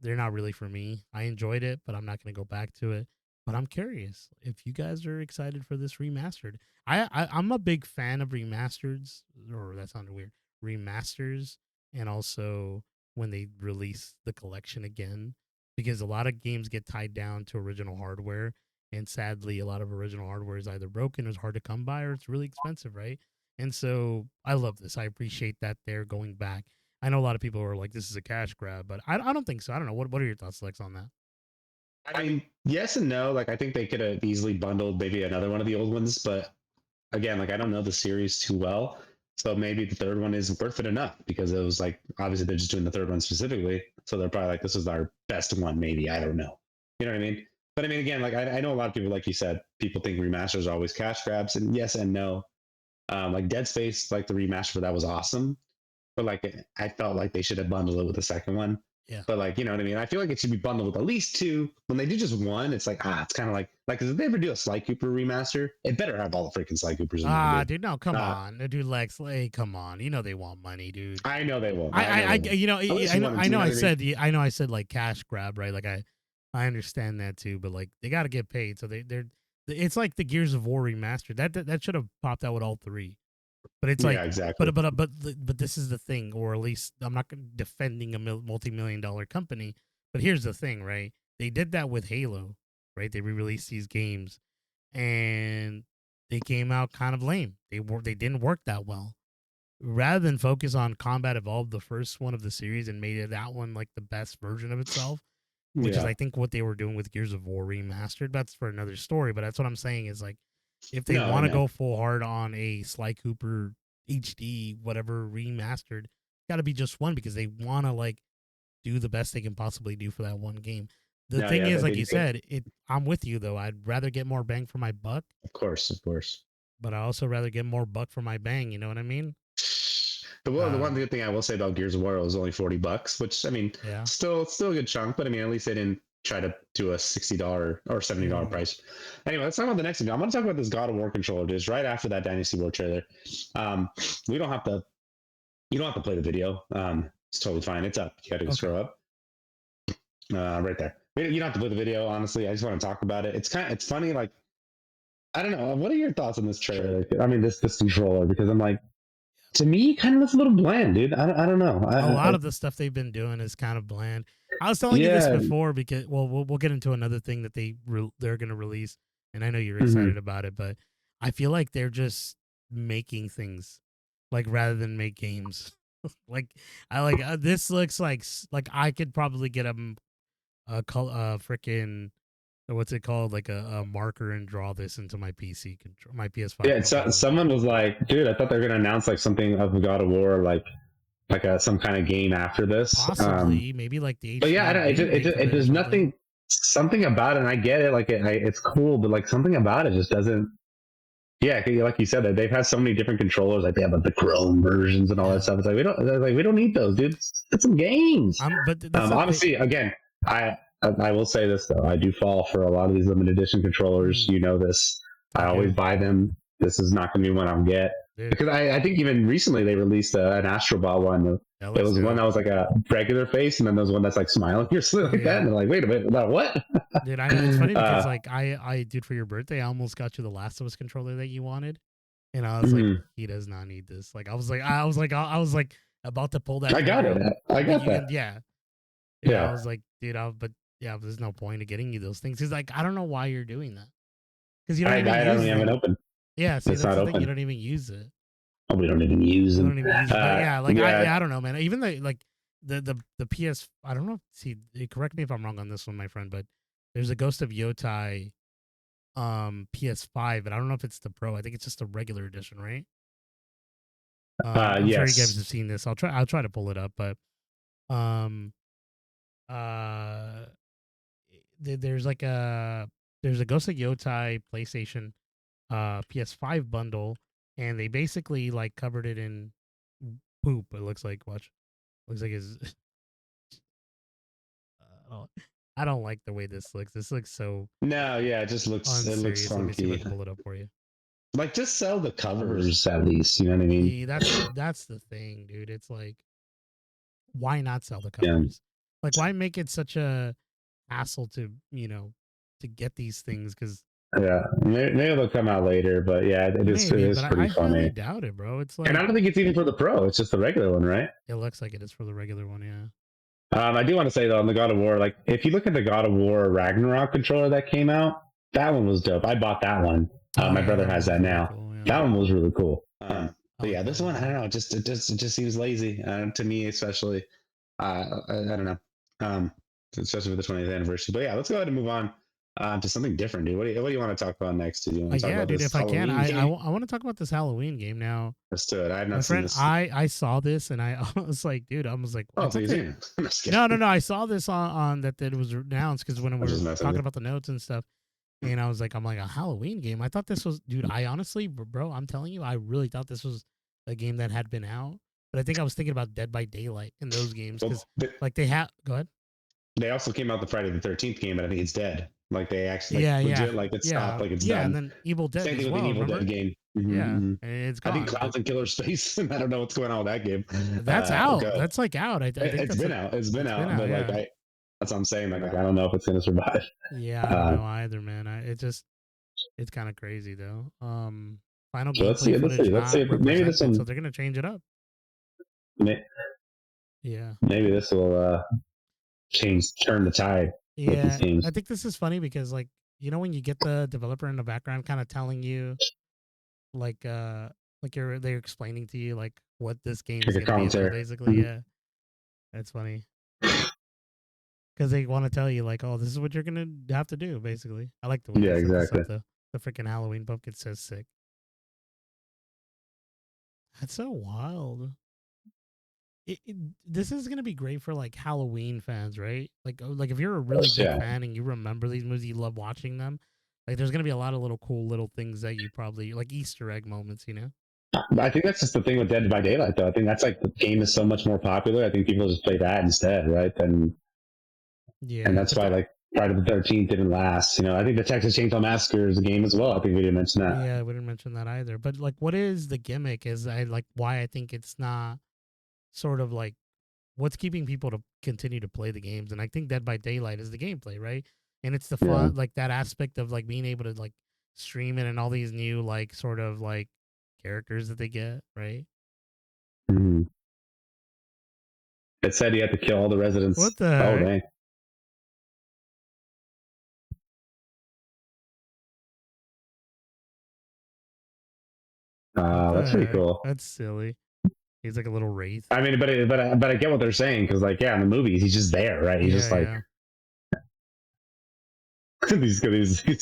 They're not really for me. I enjoyed it, but I'm not going to go back to it. But I'm curious if you guys are excited for this remastered. I'm a big fan of remasters, or that sounded weird, remasters, and also when they release the collection again, because a lot of games get tied down to original hardware, and sadly, a lot of original hardware is either broken, or it's hard to come by, or it's really expensive, right? And so I love this. I appreciate that they're going back. I know a lot of people are like, this is a cash grab, but I don't think so. I don't know. What are your thoughts, Lex, on that? I mean, yes and no. Like, I think they could have easily bundled maybe another one of the old ones, but again, like I don't know the series too well, so maybe the third one isn't worth it enough because it was like obviously they're just doing the third one specifically, so they're probably like this is our best one. Maybe I don't know. You know what I mean? But I mean, again, like I know a lot of people, like you said, people think remasters are always cash grabs, and yes and no. Like Dead Space, like the remaster for that was awesome, but like I felt like they should have bundled it with the second one. Yeah. But like, you know what I mean? I feel like it should be bundled with at least two. When they do just one, it's like, it's kind of like, if they ever do a Sly Cooper remaster, it better have all the freaking Sly Coopers in there. Dude, no, come on. Dude, Lex, hey, come on. You know they want money, dude. I know they won't. I know I said like cash grab, right? Like I understand that too, but like they got to get paid. So it's like the Gears of War remastered. That should have popped out with all three. But it's like, exactly. But this is the thing, or at least I'm not defending a multi-million-dollar company. But here's the thing, right? They did that with Halo, right? They re-released these games, and they came out kind of lame. They didn't work that well. Rather than focus on Combat Evolved, the first one of the series, and made it that one like the best version of itself, which is I think what they were doing with Gears of War remastered. That's for another story. But that's what I'm saying is like, if they want to go full hard on a Sly Cooper HD, whatever remastered, got to be just one because they want to like do the best they can possibly do for that one game. The thing is, like you said, I'm with you though. I'd rather get more bang for my buck. Of course. But I also rather get more buck for my bang. You know what I mean? The one good thing I will say about Gears of War was only $40, which I mean, still a good chunk. But I mean, at least they didn't try to do a $60 or $70 price. Anyway, let's talk about the next thing. I'm going to talk about this God of War controller. Just right after that Dynasty War trailer. We don't have to. You don't have to play the video. It's totally fine. It's up. You got to scroll up. Right there. You don't have to play the video. Honestly, I just want to talk about it. It's funny. Like, I don't know. What are your thoughts on this trailer? I mean, this controller, because I'm like, to me, kind of looks a little bland, dude. I don't know. A lot of the stuff they've been doing is kind of bland. I was telling you this before because, well, we'll get into another thing that they're going to release, and I know you're excited about it, but I feel like they're just making things, like, rather than make games. Like, this looks like I could probably get a freaking, what's it called, like a marker, and draw this into my PC control, my PS5. Yeah, so someone was like, dude, I thought they were gonna announce like something of God of War, like some kind of game after this. Possibly, maybe like the. But yeah, there's nothing, something about it. And I get it, like it's cool, but like something about it just doesn't. Yeah, like you said, they've had so many different controllers. Like they have like the Chrome versions and all that stuff. It's like we don't need those, dude. Get some games. But honestly, again, I will say this though, I do fall for a lot of these limited edition controllers. You know this. I always buy them. This is not going to be one I'll get. Dude. Because I think even recently they released an Astrobot one. It was one that was like a regular face, and then there was one that's like smiling or something like that. And they're like, wait a minute, about what? Dude, I know it's funny because like I did for your birthday, I almost got you the Last of Us controller that you wanted, and I was like, he does not need this. Like I was like about to pull that. I got it. I got that. Yeah. I was like, dude, but there's no point of getting you those things. He's like, I don't know why you're doing that. Because you don't even use it. Even open. Yeah, see, it's that's not the thing. open. You don't even use it. Oh, we don't even use them. I don't know, man. Even the PS, I don't know. See, correct me if I'm wrong on this one, my friend, but there's a Ghost of Yotai PS5, but I don't know if it's the Pro. I think it's just the regular edition, right? I'm sure you guys have seen this. I'll try to pull it up, but there's a Ghost of Yotai PlayStation PS5 bundle, and they basically like covered it in poop. It looks like his. I don't like the way this looks. This looks so. No, yeah, it just looks. Unserious. It looks funky. Let me see if I can pull it up for you. Like, just sell the covers at least. You know what I mean? That's the thing, dude. It's like, why not sell the covers? Yeah. Like, why make it such a hassle to get these things? Because maybe they'll come out later, but yeah, it is pretty funny. I doubt it, bro. It's like, and I don't think it's even for the Pro. It's just the regular one, right? It looks like it is for the regular one, yeah. I do want to say though, on the God of War, like if you look at the God of War Ragnarok controller that came out, that one was dope. I bought that one. My brother has that now. Cool, yeah. That one was really cool. But yeah, this one, I don't know. It just seems lazy to me, especially. I don't know. Especially with the 20th anniversary. But yeah, let's go ahead and move on to something different, dude. What do you want to talk about next? Do you want to talk about dude, this if Halloween I can, game? I want to talk about this Halloween game now. Let's do it. I have not seen this. I saw this and I was like, dude, I was like, oh, so no. I saw this on that it was announced because when we were talking about the notes and stuff, and I'm like, a Halloween game. I thought this was, dude. I honestly, bro, I'm telling you, I really thought this was a game that had been out. But I think I was thinking about Dead by Daylight in those games because, like, they have. Go ahead. They also came out the Friday the 13th game, but I think it's dead. Like they actually, legit, like it's stopped, like it's done. And then Evil Dead. Same thing with with the Evil Dead game. And it's gone. I think Clouds and Killer Space. I don't know what's going on with that game. That's out. That's like out. I think it's been out. It's been out. But like that's what I'm saying. Like I don't know if it's gonna survive. Yeah, I don't know either, man. It's kind of crazy though. Final gameplay footage. Let's see. Maybe this one. So they're gonna change it up. Yeah. Maybe this will turn the tide. Yeah, I think this is funny because, like, when you get the developer in the background kind of telling you, like they're explaining to you like what this game is going to be, basically. Yeah, that's funny because they want to tell you like, oh, this is what you're gonna have to do, basically. I like the way exactly. The freaking Halloween pumpkin says sick. That's so wild. This is gonna be great for like Halloween fans, right? Like if you're a really big fan and you remember these movies, you love watching them. Like, there's gonna be a lot of little cool little things that you probably like, Easter egg moments, I think that's just the thing with Dead by Daylight, though. I think that's like the game is so much more popular. I think people just play that instead, right? And that's why, like, Friday the 13th didn't last. You know, I think the Texas Chainsaw Massacre is a game as well. I think we didn't mention that. Yeah, we didn't mention that either. But like, what is the gimmick? Is I like why I think it's not sort of like what's keeping people to continue to play the games. And I think Dead by Daylight is the gameplay, right? And it's the fun, like that aspect of like being able to like stream it and all these new like sort of like characters that they get, right? Mm-hmm. It said you had to kill all the residents. What the Oh, heck? dang. That's pretty cool. That's silly. He's like a little wraith. I mean, but I get what they're saying because, like, yeah, in the movies he's just there, right? He's just like these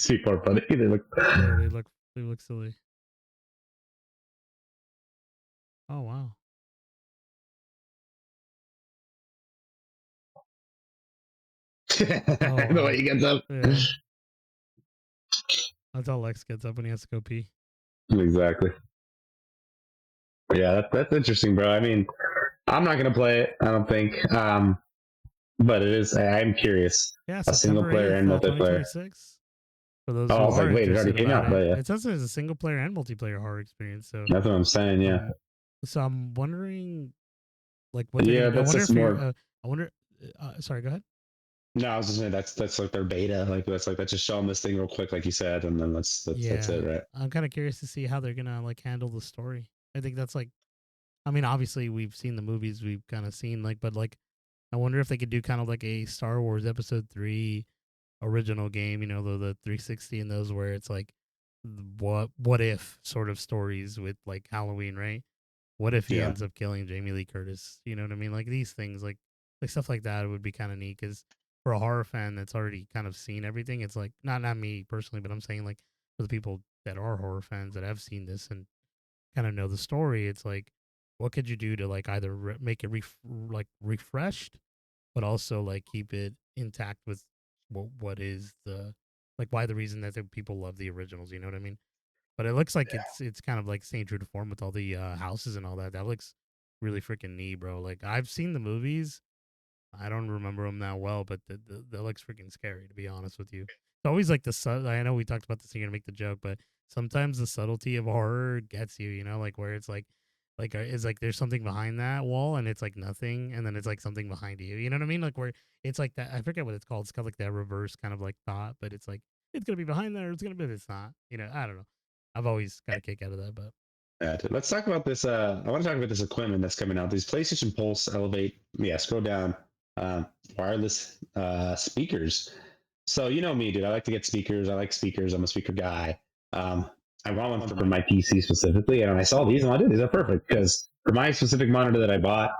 people are funny. They look. Yeah, they look silly. Oh wow. The way he gets up. Yeah. That's how Lex gets up when he has to go pee. Exactly. Yeah, that's interesting, bro. I mean, I'm not gonna play it. I don't think. But it is. I'm curious. Yeah, a single player 8th, and multiplayer. For those I was like, wait, it already came out. But yeah, it says there's a single player and multiplayer horror experience. So that's what I'm saying. Yeah. So I'm wondering, like, what? Yeah, that's just more. I wonder. Sorry, go ahead. No, I was just saying that's like their beta. Like that's just show them this thing real quick, like you said, and then that's it, right? I'm kind of curious to see how they're gonna like handle the story. I think that's like, I mean, obviously we've seen the movies, we've kind of seen like, but like, I wonder if they could do kind of like a Star Wars Episode 3 original game, you know, the 360 and those where it's like, what if sort of stories with like Halloween, right? What if he ends up killing Jamie Lee Curtis? You know what I mean? Like these things, like stuff like that would be kind of neat because for a horror fan that's already kind of seen everything, it's like not me personally, but I'm saying like for the people that are horror fans that have seen this and kind of know the story, it's like what could you do to like either make it like refreshed, but also like keep it intact with what is the like why the reason that the people love the originals, you know what I mean? But it looks like it's kind of like staying true to form with all the houses and all that. That looks really freaking neat, bro. Like I've seen the movies, I don't remember them that well, but that looks freaking scary to be honest with you. It's always like I know we talked about this. You're gonna make the joke, but sometimes the subtlety of horror gets you. You know, like where it's like it's like there's something behind that wall and it's like nothing, and then it's like something behind you. You know what I mean? Like where it's like that. I forget what it's called. It's called like that reverse kind of like thought, but it's like it's gonna be behind there. It's gonna be. It's not. You know, I don't know. I've always got a kick out of that, but Yeah, let's talk about this. I want to talk about this equipment that's coming out. These PlayStation Pulse Elevate. Yeah, scroll down. Wireless speakers. So you know me, dude. I like to get speakers. I like speakers. I'm a speaker guy. I want one for my PC specifically, and when I saw these, I'm like, dude, these are perfect because for my specific monitor that I bought,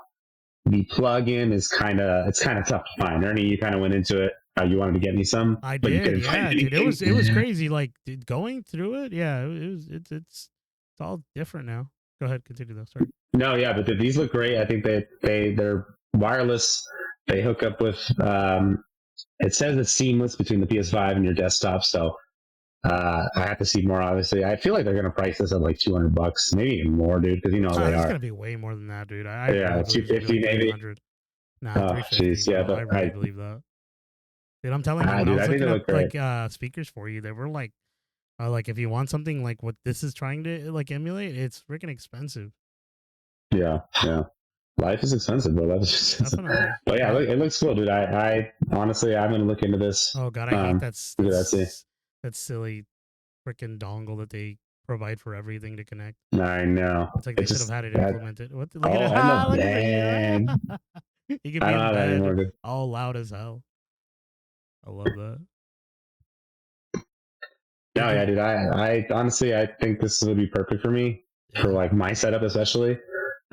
the plug-in is kind of tough to find. Ernie, you kind of went into it. You wanted to get me some. I did. Yeah, dude. It was crazy. Like going through it. Yeah, it's all different now. Go ahead, continue though. Sorry. No, yeah, but these look great. I think they're wireless. They hook up with. It says it's seamless between the PS5 and your desktop. So I have to see more. Obviously, I feel like they're gonna price this at like $200, maybe even more, dude. Because you know how they It's are. gonna be way more than that, dude. Yeah, $250 maybe. Nah, oh, jeez, yeah, I really believe that. Dude, I'm telling you, when dude, I was looking up like speakers for you, they were like if you want something like what this is trying to like emulate, it's freaking expensive. Yeah. Life is expensive, bro. That's just definitely. But yeah, it looks cool, dude. I honestly, I'm gonna look into this. Oh god, I hate that silly freaking dongle that they provide for everything to connect. I know. It's like they should have had it implemented. Look at it. Look at that. You can be in bed anymore, all loud as hell. I love that. No, yeah, dude. I honestly, I think this would be perfect for me for like my setup, especially.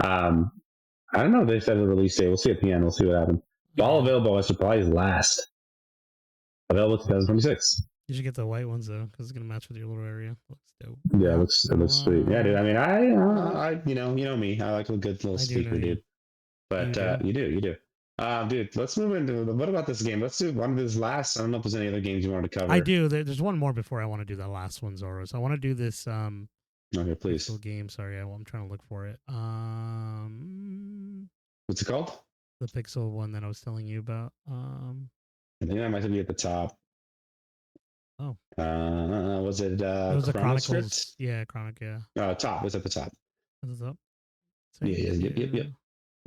I don't know. They said the release date. We'll see at the end. We'll see what happens. All available as supplies last. Available 2026. You should get the white ones though, because it's gonna match with your little area. Looks dope. Yeah, it looks sweet. Yeah, dude. I mean, I you know me. I like a good little speaker, dude. But you do. Dude, let's move into what about this game? Let's do one of these last. I don't know if there's any other games you want to cover. I do. There's one more before I want to do that last one, Saros. I want to do this. Okay, please. Game. Sorry, I'm trying to look for it. What's it called? The Pixel one that I was telling you about. I think that might be at the top. Oh, Was it it was a Chrono Script? Chronicles. Yeah, Chronic. Yeah, Top. It's at the top. this is up. Yeah, Thank yep. you.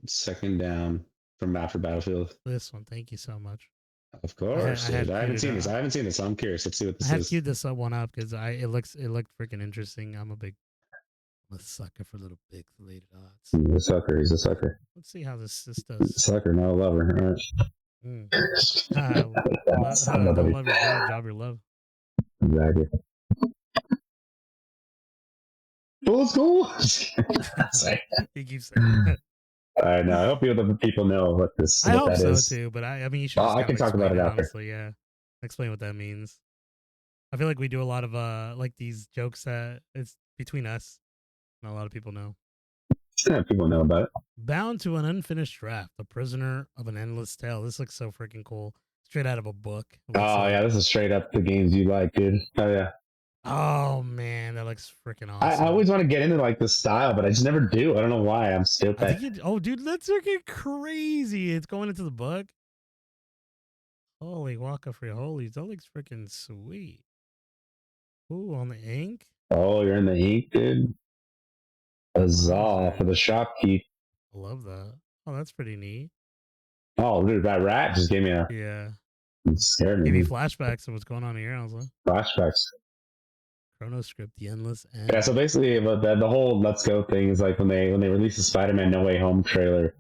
Second down from after Battlefield. This one. Thank you so much. Of course, I dude. had I haven't queued seen it this. up. I haven't seen this. So I'm curious. Let's see what I this had is. queued this one up because it looked freaking interesting. I'm a sucker for little pixelated odds. He's a sucker. He's a sucker. Let's see how this does. Sucker, no lover. All right. Mm. Nobody. Don't love your job, job your love. Exactly. Full school. He keeps saying that. I know. I hope people know what I hope that so is. too, but I mean, you should Well, just I kind of can talk about explain it it, after. honestly. Yeah, explain what that means. I feel like we do a lot of like these jokes that it's between us, and a lot of people know. Yeah, people know about it. Bound to an unfinished draft, a prisoner of an endless tale. This looks so freaking cool. Straight out of a book. Oh yeah, this is straight up the games you like, dude. Oh yeah. Oh man, that looks freaking I awesome. always want to get into like this style, but I just never do. I don't know why. I'm stupid. I think oh dude, that's freaking crazy. It's going into the book. Holy Waka free holy, that looks freaking sweet. Ooh, on the ink. Oh, you're in the ink, dude. Huzzah for the shopkeep. I love that. Oh, that's pretty neat. Oh, dude, that rat just gave me a. Yeah. It scared me. Maybe flashbacks of what's going on here. I was like, Flashbacks. Chrono Script, the endless end. Yeah, so basically, the whole "Let's Go" thing is like when they released the Spider-Man No Way Home trailer,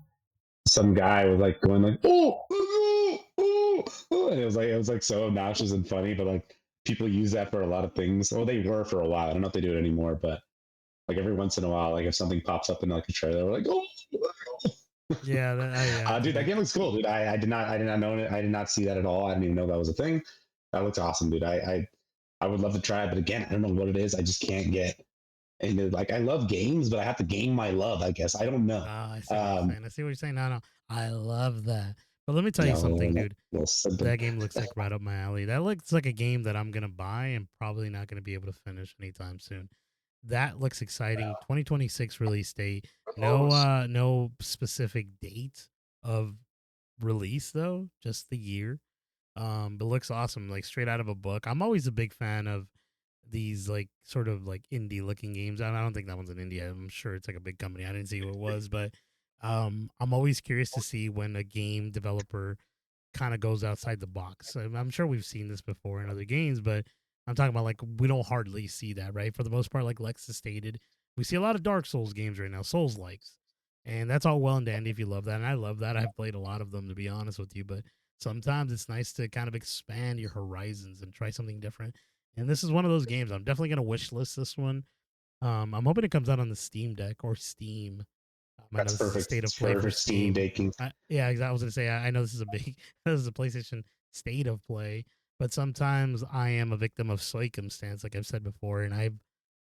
some guy was like going like, oh, and it was like so obnoxious and funny, but like people use that for a lot of things. Well, they were for a while. I don't know if they do it anymore, but like every once in a while, like if something pops up in like a trailer, we're like, oh. Yeah, dude, that game looks cool, dude. I did not know it. I did not see that at all. I didn't even know that was a thing. That looks awesome, dude. I would love to try it, but again, I don't know what it is. I just can't get into like I love games, but I have to game my love. I guess I don't know. I see what you're saying. I see what you're saying. No, I love that. But let me tell you something, dude. That game looks like right up my alley. That looks like a game that I'm gonna buy and probably not gonna be able to finish anytime soon. That looks exciting. 2026 release date. No specific date of release though, just the year. But looks awesome, like straight out of a book. I'm always a big fan of these like sort of like indie looking games. I don't think that one's an indie. I'm sure it's like a big company. I didn't see who it was, but I'm always curious to see when a game developer kind of goes outside the box. I'm sure we've seen this before in other games, but I'm talking about like we don't hardly see that, right? For the most part, like Lex has stated, we see a lot of Dark Souls games right now, Souls likes, and that's all well and dandy if you love that, and I love that. I've played a lot of them to be honest with you, but sometimes it's nice to kind of expand your horizons and try something different. And this is one of those games. I'm definitely gonna wish list this one. I'm hoping it comes out on the Steam Deck or Steam. I know That's this is a perfect. state of play for Steam. Dating. Yeah, exactly. I was gonna say I know this is a big this is a PlayStation state of play, but sometimes I am a victim of circumstance, like I've said before, and I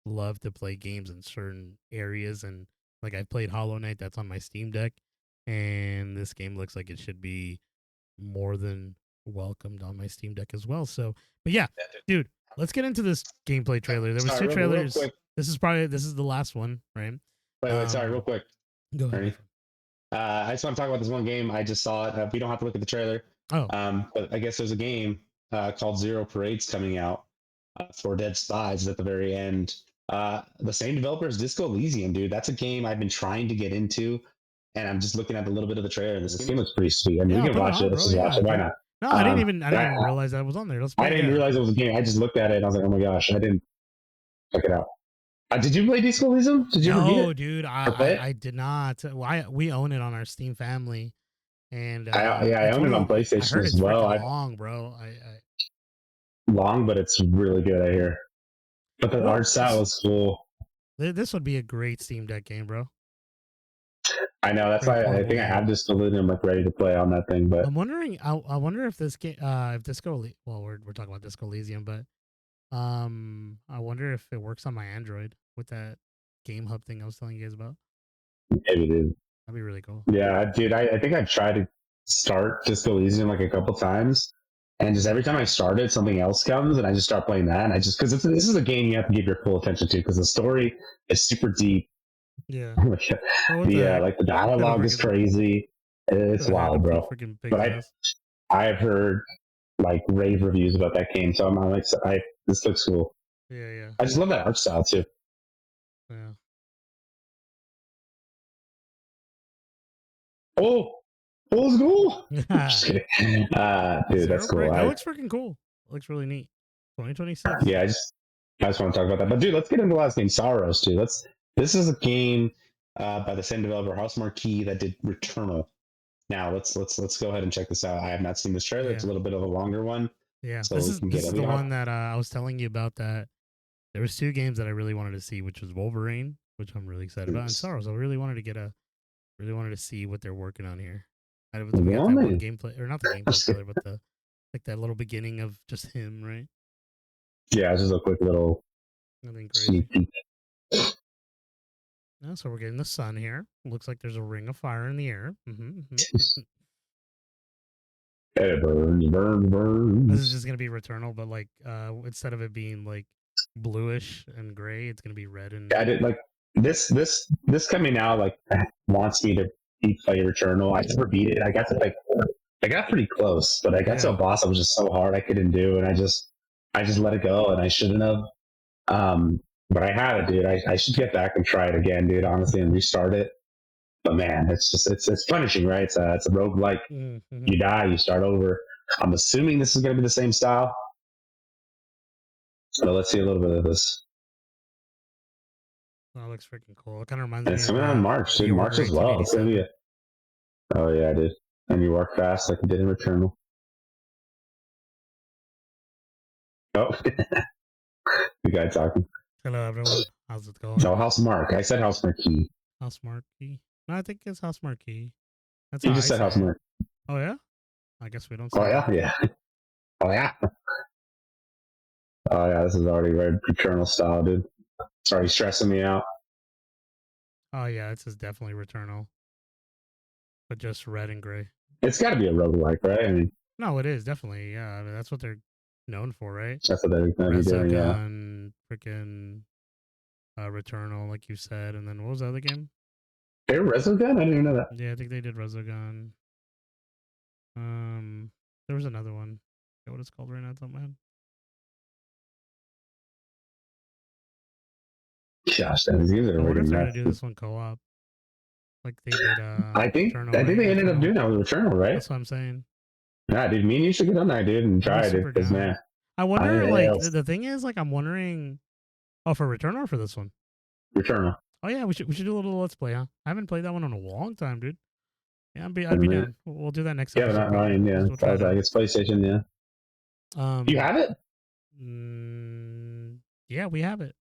love to play games in certain areas. And like I played Hollow Knight, that's on my Steam Deck, and this game looks like it should be more than welcomed on my Steam Deck as well. So, but yeah, dude, let's get into this gameplay trailer. There was two trailers. This is the last one, right? Wait, sorry, real quick. Go ahead. I just want to talk about this one game. I just saw it. We don't have to look at the trailer. Oh. But I guess there's a game called Zero Parades coming out for Dead Spies at the very end. The same developer as Disco Elysium, dude. That's a game I've been trying to get into, and I'm just looking at a little bit of the trailer. And this game looks pretty sweet. I mean, you can watch it. Let's just watch it. Why not? No, I didn't even realize that was on there. I didn't realize it was a game. I just looked at it and I was like, oh my gosh, I didn't check it out. Did you play Disco Elysium? Did you ever beat it? Dude, I did not. We own it on our Steam family, and I own it on PlayStation I heard as well. Long, bro. Long, but it's really good. I hear. But the art style is cool. This would be a great Steam Deck game, bro. I know. That's why I think I have Disco Elysium like ready to play on that thing. But I'm wondering. I wonder if this game, if Disco. Well, we're talking about Disco Elysium, but I wonder if it works on my Android with that Game Hub thing I was telling you guys about. Maybe it is. That'd be really cool. Yeah, dude. I think I've tried to start Disco Elysium like a couple times, and just every time I start it, something else comes, and I just start playing that. And I just because this is a game you have to give your full attention to because the story is super deep. Yeah. Like the dialogue is crazy. It's wild, bro. But I've heard like rave reviews about that game. So I'm like, this looks cool. Yeah. I just love that art style too. Yeah. Oh, old school. Just kidding. Dude, that's cool. That looks freaking cool. It looks really neat. 2026. Yeah, I just want to talk about that. But dude, let's get into the last game, Saros, too. This is a game by the same developer, Housemarque, that did Returnal. Now let's go ahead and check this out. I have not seen this trailer. Yeah. It's a little bit of a longer one. Yeah, so this is the one that I was telling you about. That there was 2 games that I really wanted to see, which was Wolverine, which I'm really excited about, and Saros. I really wanted to see what they're working on here. We got that one gameplay, or not the gameplay trailer, but the that little beginning of just him, right? Yeah, it's just a quick little nothing crazy. Yeah, so we're getting the sun here. Looks like there's a ring of fire in the air. It burns. This is just gonna be Returnal, but like instead of it being like bluish and gray, it's gonna be red and. I did like this coming out like wants me to play Returnal. I never beat it. I got pretty close, but I got to a boss that was just so hard I couldn't do, and I just let it go, and I shouldn't have. But I had it, dude. I should get back and try it again, dude. Honestly, and restart it. But man, it's punishing, right? It's a roguelike. Mm-hmm. You die, you start over. I'm assuming this is going to be the same style. So let's see a little bit of this. Oh, it looks freaking cool. It kind of reminds me. It's coming out in March, dude. March as well. It's gonna be Oh yeah, dude. And you work fast like you did in Returnal. Oh, you guys talking? Hello, everyone. How's it going? No, Housemarque. I said Housemarque. Housemarque. No, I think it's Housemarque. That's you just said Housemarque. Oh yeah. I guess we don't. Oh yeah, yeah. Oh yeah. Oh yeah. This is already very Returnal style, dude. It's already stressing me out. Oh yeah, this is definitely Returnal, but just red and gray. It's got to be a roguelike, right? I mean, no, it is definitely. Yeah, I mean that's what they're known for, right? That's what they're going to be doing. Yeah. Freaking Returnal, like you said, and then what was the other game? They were Resogun? I didn't even know that. Yeah, I think they did Resogun. There was another one. I forget what it's called right now. It's on my head. Gosh, these games are I wonder if they're nuts. gonna do this one co-op, like they did. I think they ended up doing that with Returnal, right? That's what I'm saying. Yeah, dude, me and you should get on there, dude, and try it, because man. I wonder, like the thing is, like I'm wondering, for Returnal or for this one? Returnal. Oh yeah, we should do a little let's play, huh? I haven't played that one in a long time, dude. Yeah, I'd be down. We'll do that next episode. Yeah, not Ryan. Yeah, it's PlayStation. Yeah. You have it? Yeah, we have it.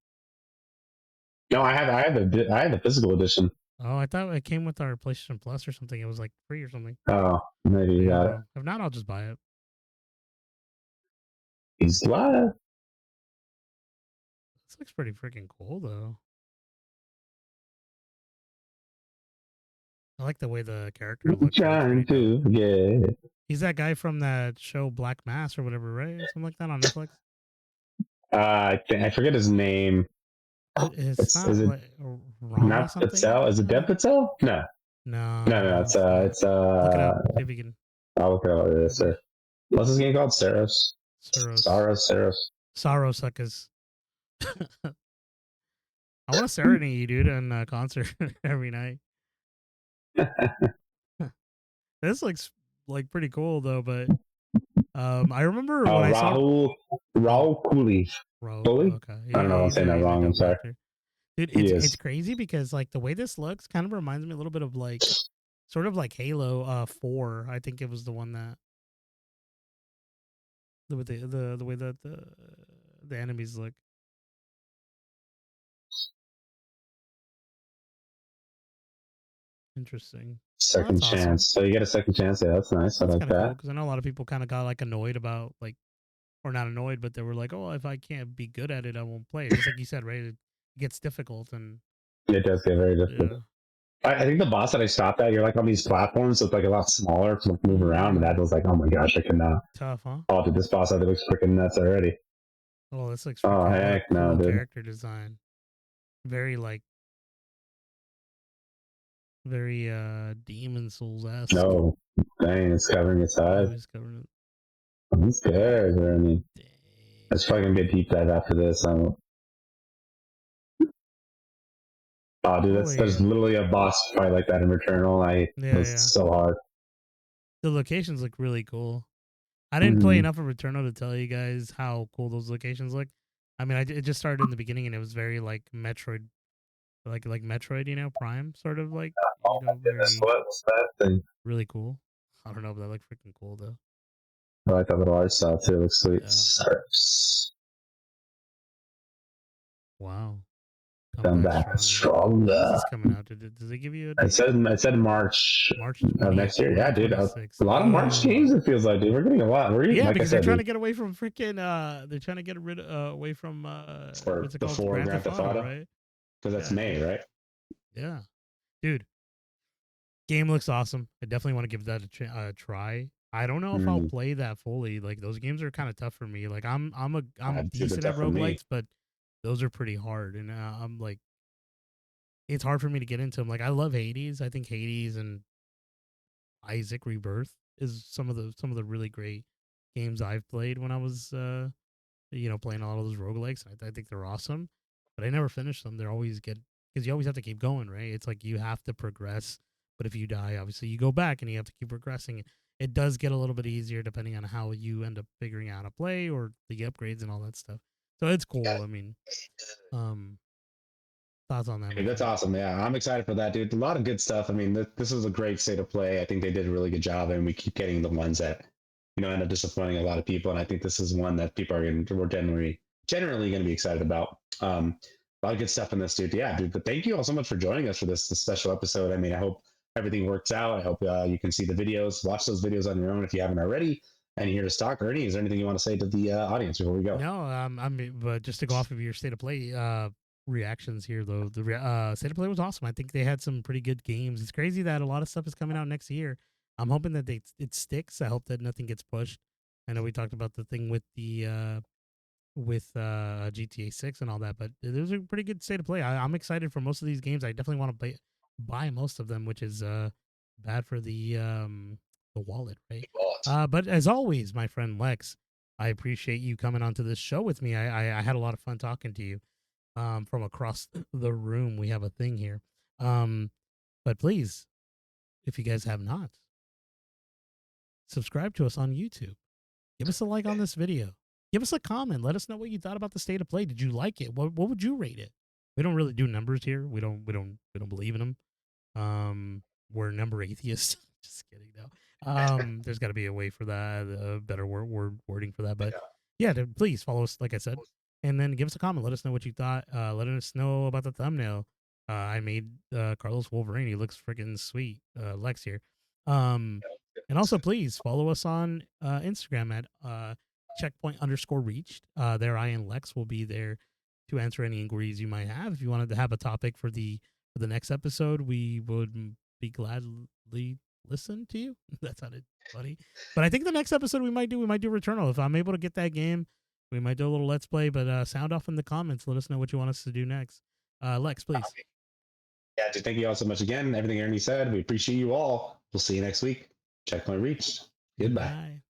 No, I have the physical edition. Oh, I thought it came with our PlayStation Plus or something. It was like free or something. Oh, maybe you got it. If not, I'll just buy it. He's live. This looks pretty freaking cool, though. I like the way the character looks. Trying to forget. He's that guy from that show Black Mass or whatever, right? Something like that on Netflix. I forget his name. Is it not Patel? Is it Dev Patel? No. It's look it up. See if you can. I'll look it up. What's this game called? Saros. Saros suckers. I want to serenade you, dude, in a concert every night. This looks like pretty cool though, but I remember when I saw Raul Cooley. Okay. I don't know. I'm saying that wrong. I'm sorry. Dude, it's crazy because like the way this looks kind of reminds me a little bit of like sort of like Halo 4. I think it was the one that the way that the enemies look. Interesting. Second chance. Awesome. So you get a second chance. Yeah, that's nice. I like that. Because I know a lot of people kind of got like annoyed about like, or not annoyed, but they were like, "Oh, if I can't be good at it, I won't play it." Just like you said, right? It gets difficult, and it does get very difficult. Yeah. I think the boss that I stopped at, you're like on these platforms, so it's like a lot smaller to move around, and that was like, oh my gosh, I cannot. Tough, huh? Oh, dude, this boss already looks freaking nuts already. Oh, this looks. Oh heck no, dude. Character design, very like. Very Demon Souls-esque. No, dang, it's covering its eyes. It's covering it. He's good. I mean, Dang. let's fucking get deep dive after this. Oh, dude, there's literally a boss fight like that in Returnal. It was so hard. The locations look really cool. I didn't play enough of Returnal to tell you guys how cool those locations look. I mean, it just started in the beginning, and it was very like Metroid, like Metroid, Prime, sort of like, Oh my goodness, very what was that thing? really cool. I don't know, but that looked freaking cool though. I like that little art style too. It looks sweet. Yeah. SARUS. Wow. Come back stronger. When is this coming out? Does it give you a date? I said March of next year. Yeah, dude. A lot of March games. It feels like, dude. We're getting a lot. Because they're trying to get away from freaking. They're trying to get rid away from what's it called? Grand Theft Auto, right? Because that's May, right? Yeah, dude. Game looks awesome. I definitely want to give that a try. I don't know if I'll play that fully. Like those games are kind of tough for me. Like I'm decent at roguelikes, but those are pretty hard, and I'm like, it's hard for me to get into them. Like I love Hades. I think Hades and Isaac Rebirth is some of the really great games I've played when I was playing a lot of those roguelikes. I think they're awesome, but I never finish them. They're always good because you always have to keep going, right? It's like you have to progress, but if you die, obviously you go back and you have to keep progressing. It does get a little bit easier depending on how you end up figuring out how to play or the upgrades and all that stuff. So it's cool. I mean, thoughts on that? Hey, that's awesome. Yeah, I'm excited for that, dude. A lot of good stuff. I mean, this is a great state of play. I think they did a really good job, and we keep getting the ones that end up disappointing a lot of people. And I think this is one that people we're generally going to be excited about. A lot of good stuff in this, dude. Yeah, dude. But thank you all so much for joining us for this special episode. I mean, I hope everything works out. I hope you can see the videos, watch those videos on your own if you haven't already. And here to stock, Ernie, is there anything you want to say to the audience before we go? No, but just to go off of your state of play reactions here, though, the state of play was awesome. I think they had some pretty good games. It's crazy that a lot of stuff is coming out next year. I'm hoping that it sticks. I hope that nothing gets pushed. I know we talked about the thing with the GTA 6 and all that, but it was a pretty good state of play. I'm excited for most of these games. I definitely want to buy most of them, which is bad for the wallet, right? But as always, my friend Lex, I appreciate you coming onto this show with me. I had a lot of fun talking to you from across the room. We have a thing here. But please, if you guys have not, subscribe to us on YouTube. Give us a like on this video. Give us a comment. Let us know what you thought about the state of play. Did you like it? What would you rate it? We don't really do numbers here. We don't believe in them. We're number atheists. Just kidding. No. There's got to be a way for that, a better wording for that. But yeah, please follow us, like I said, and then give us a comment. Let us know what you thought. Let us know about the thumbnail. I made Carlos Wolverine. He looks freaking sweet. Lex here. And also, please follow us on Instagram at checkpoint_reached. There, I and Lex will be there to answer any inquiries you might have. If you wanted to have a topic for the next episode, we would be gladly listen to you. That sounded funny, but I think the next episode we might do Returnal. If I'm able to get that game, we might do a little let's play. But sound off in the comments. Let us know what you want us to do next. Lex, please. Yeah, dude, thank you all so much again. Everything Ernie said, we appreciate you all. We'll see you next week. Checkpoint reached. Goodbye.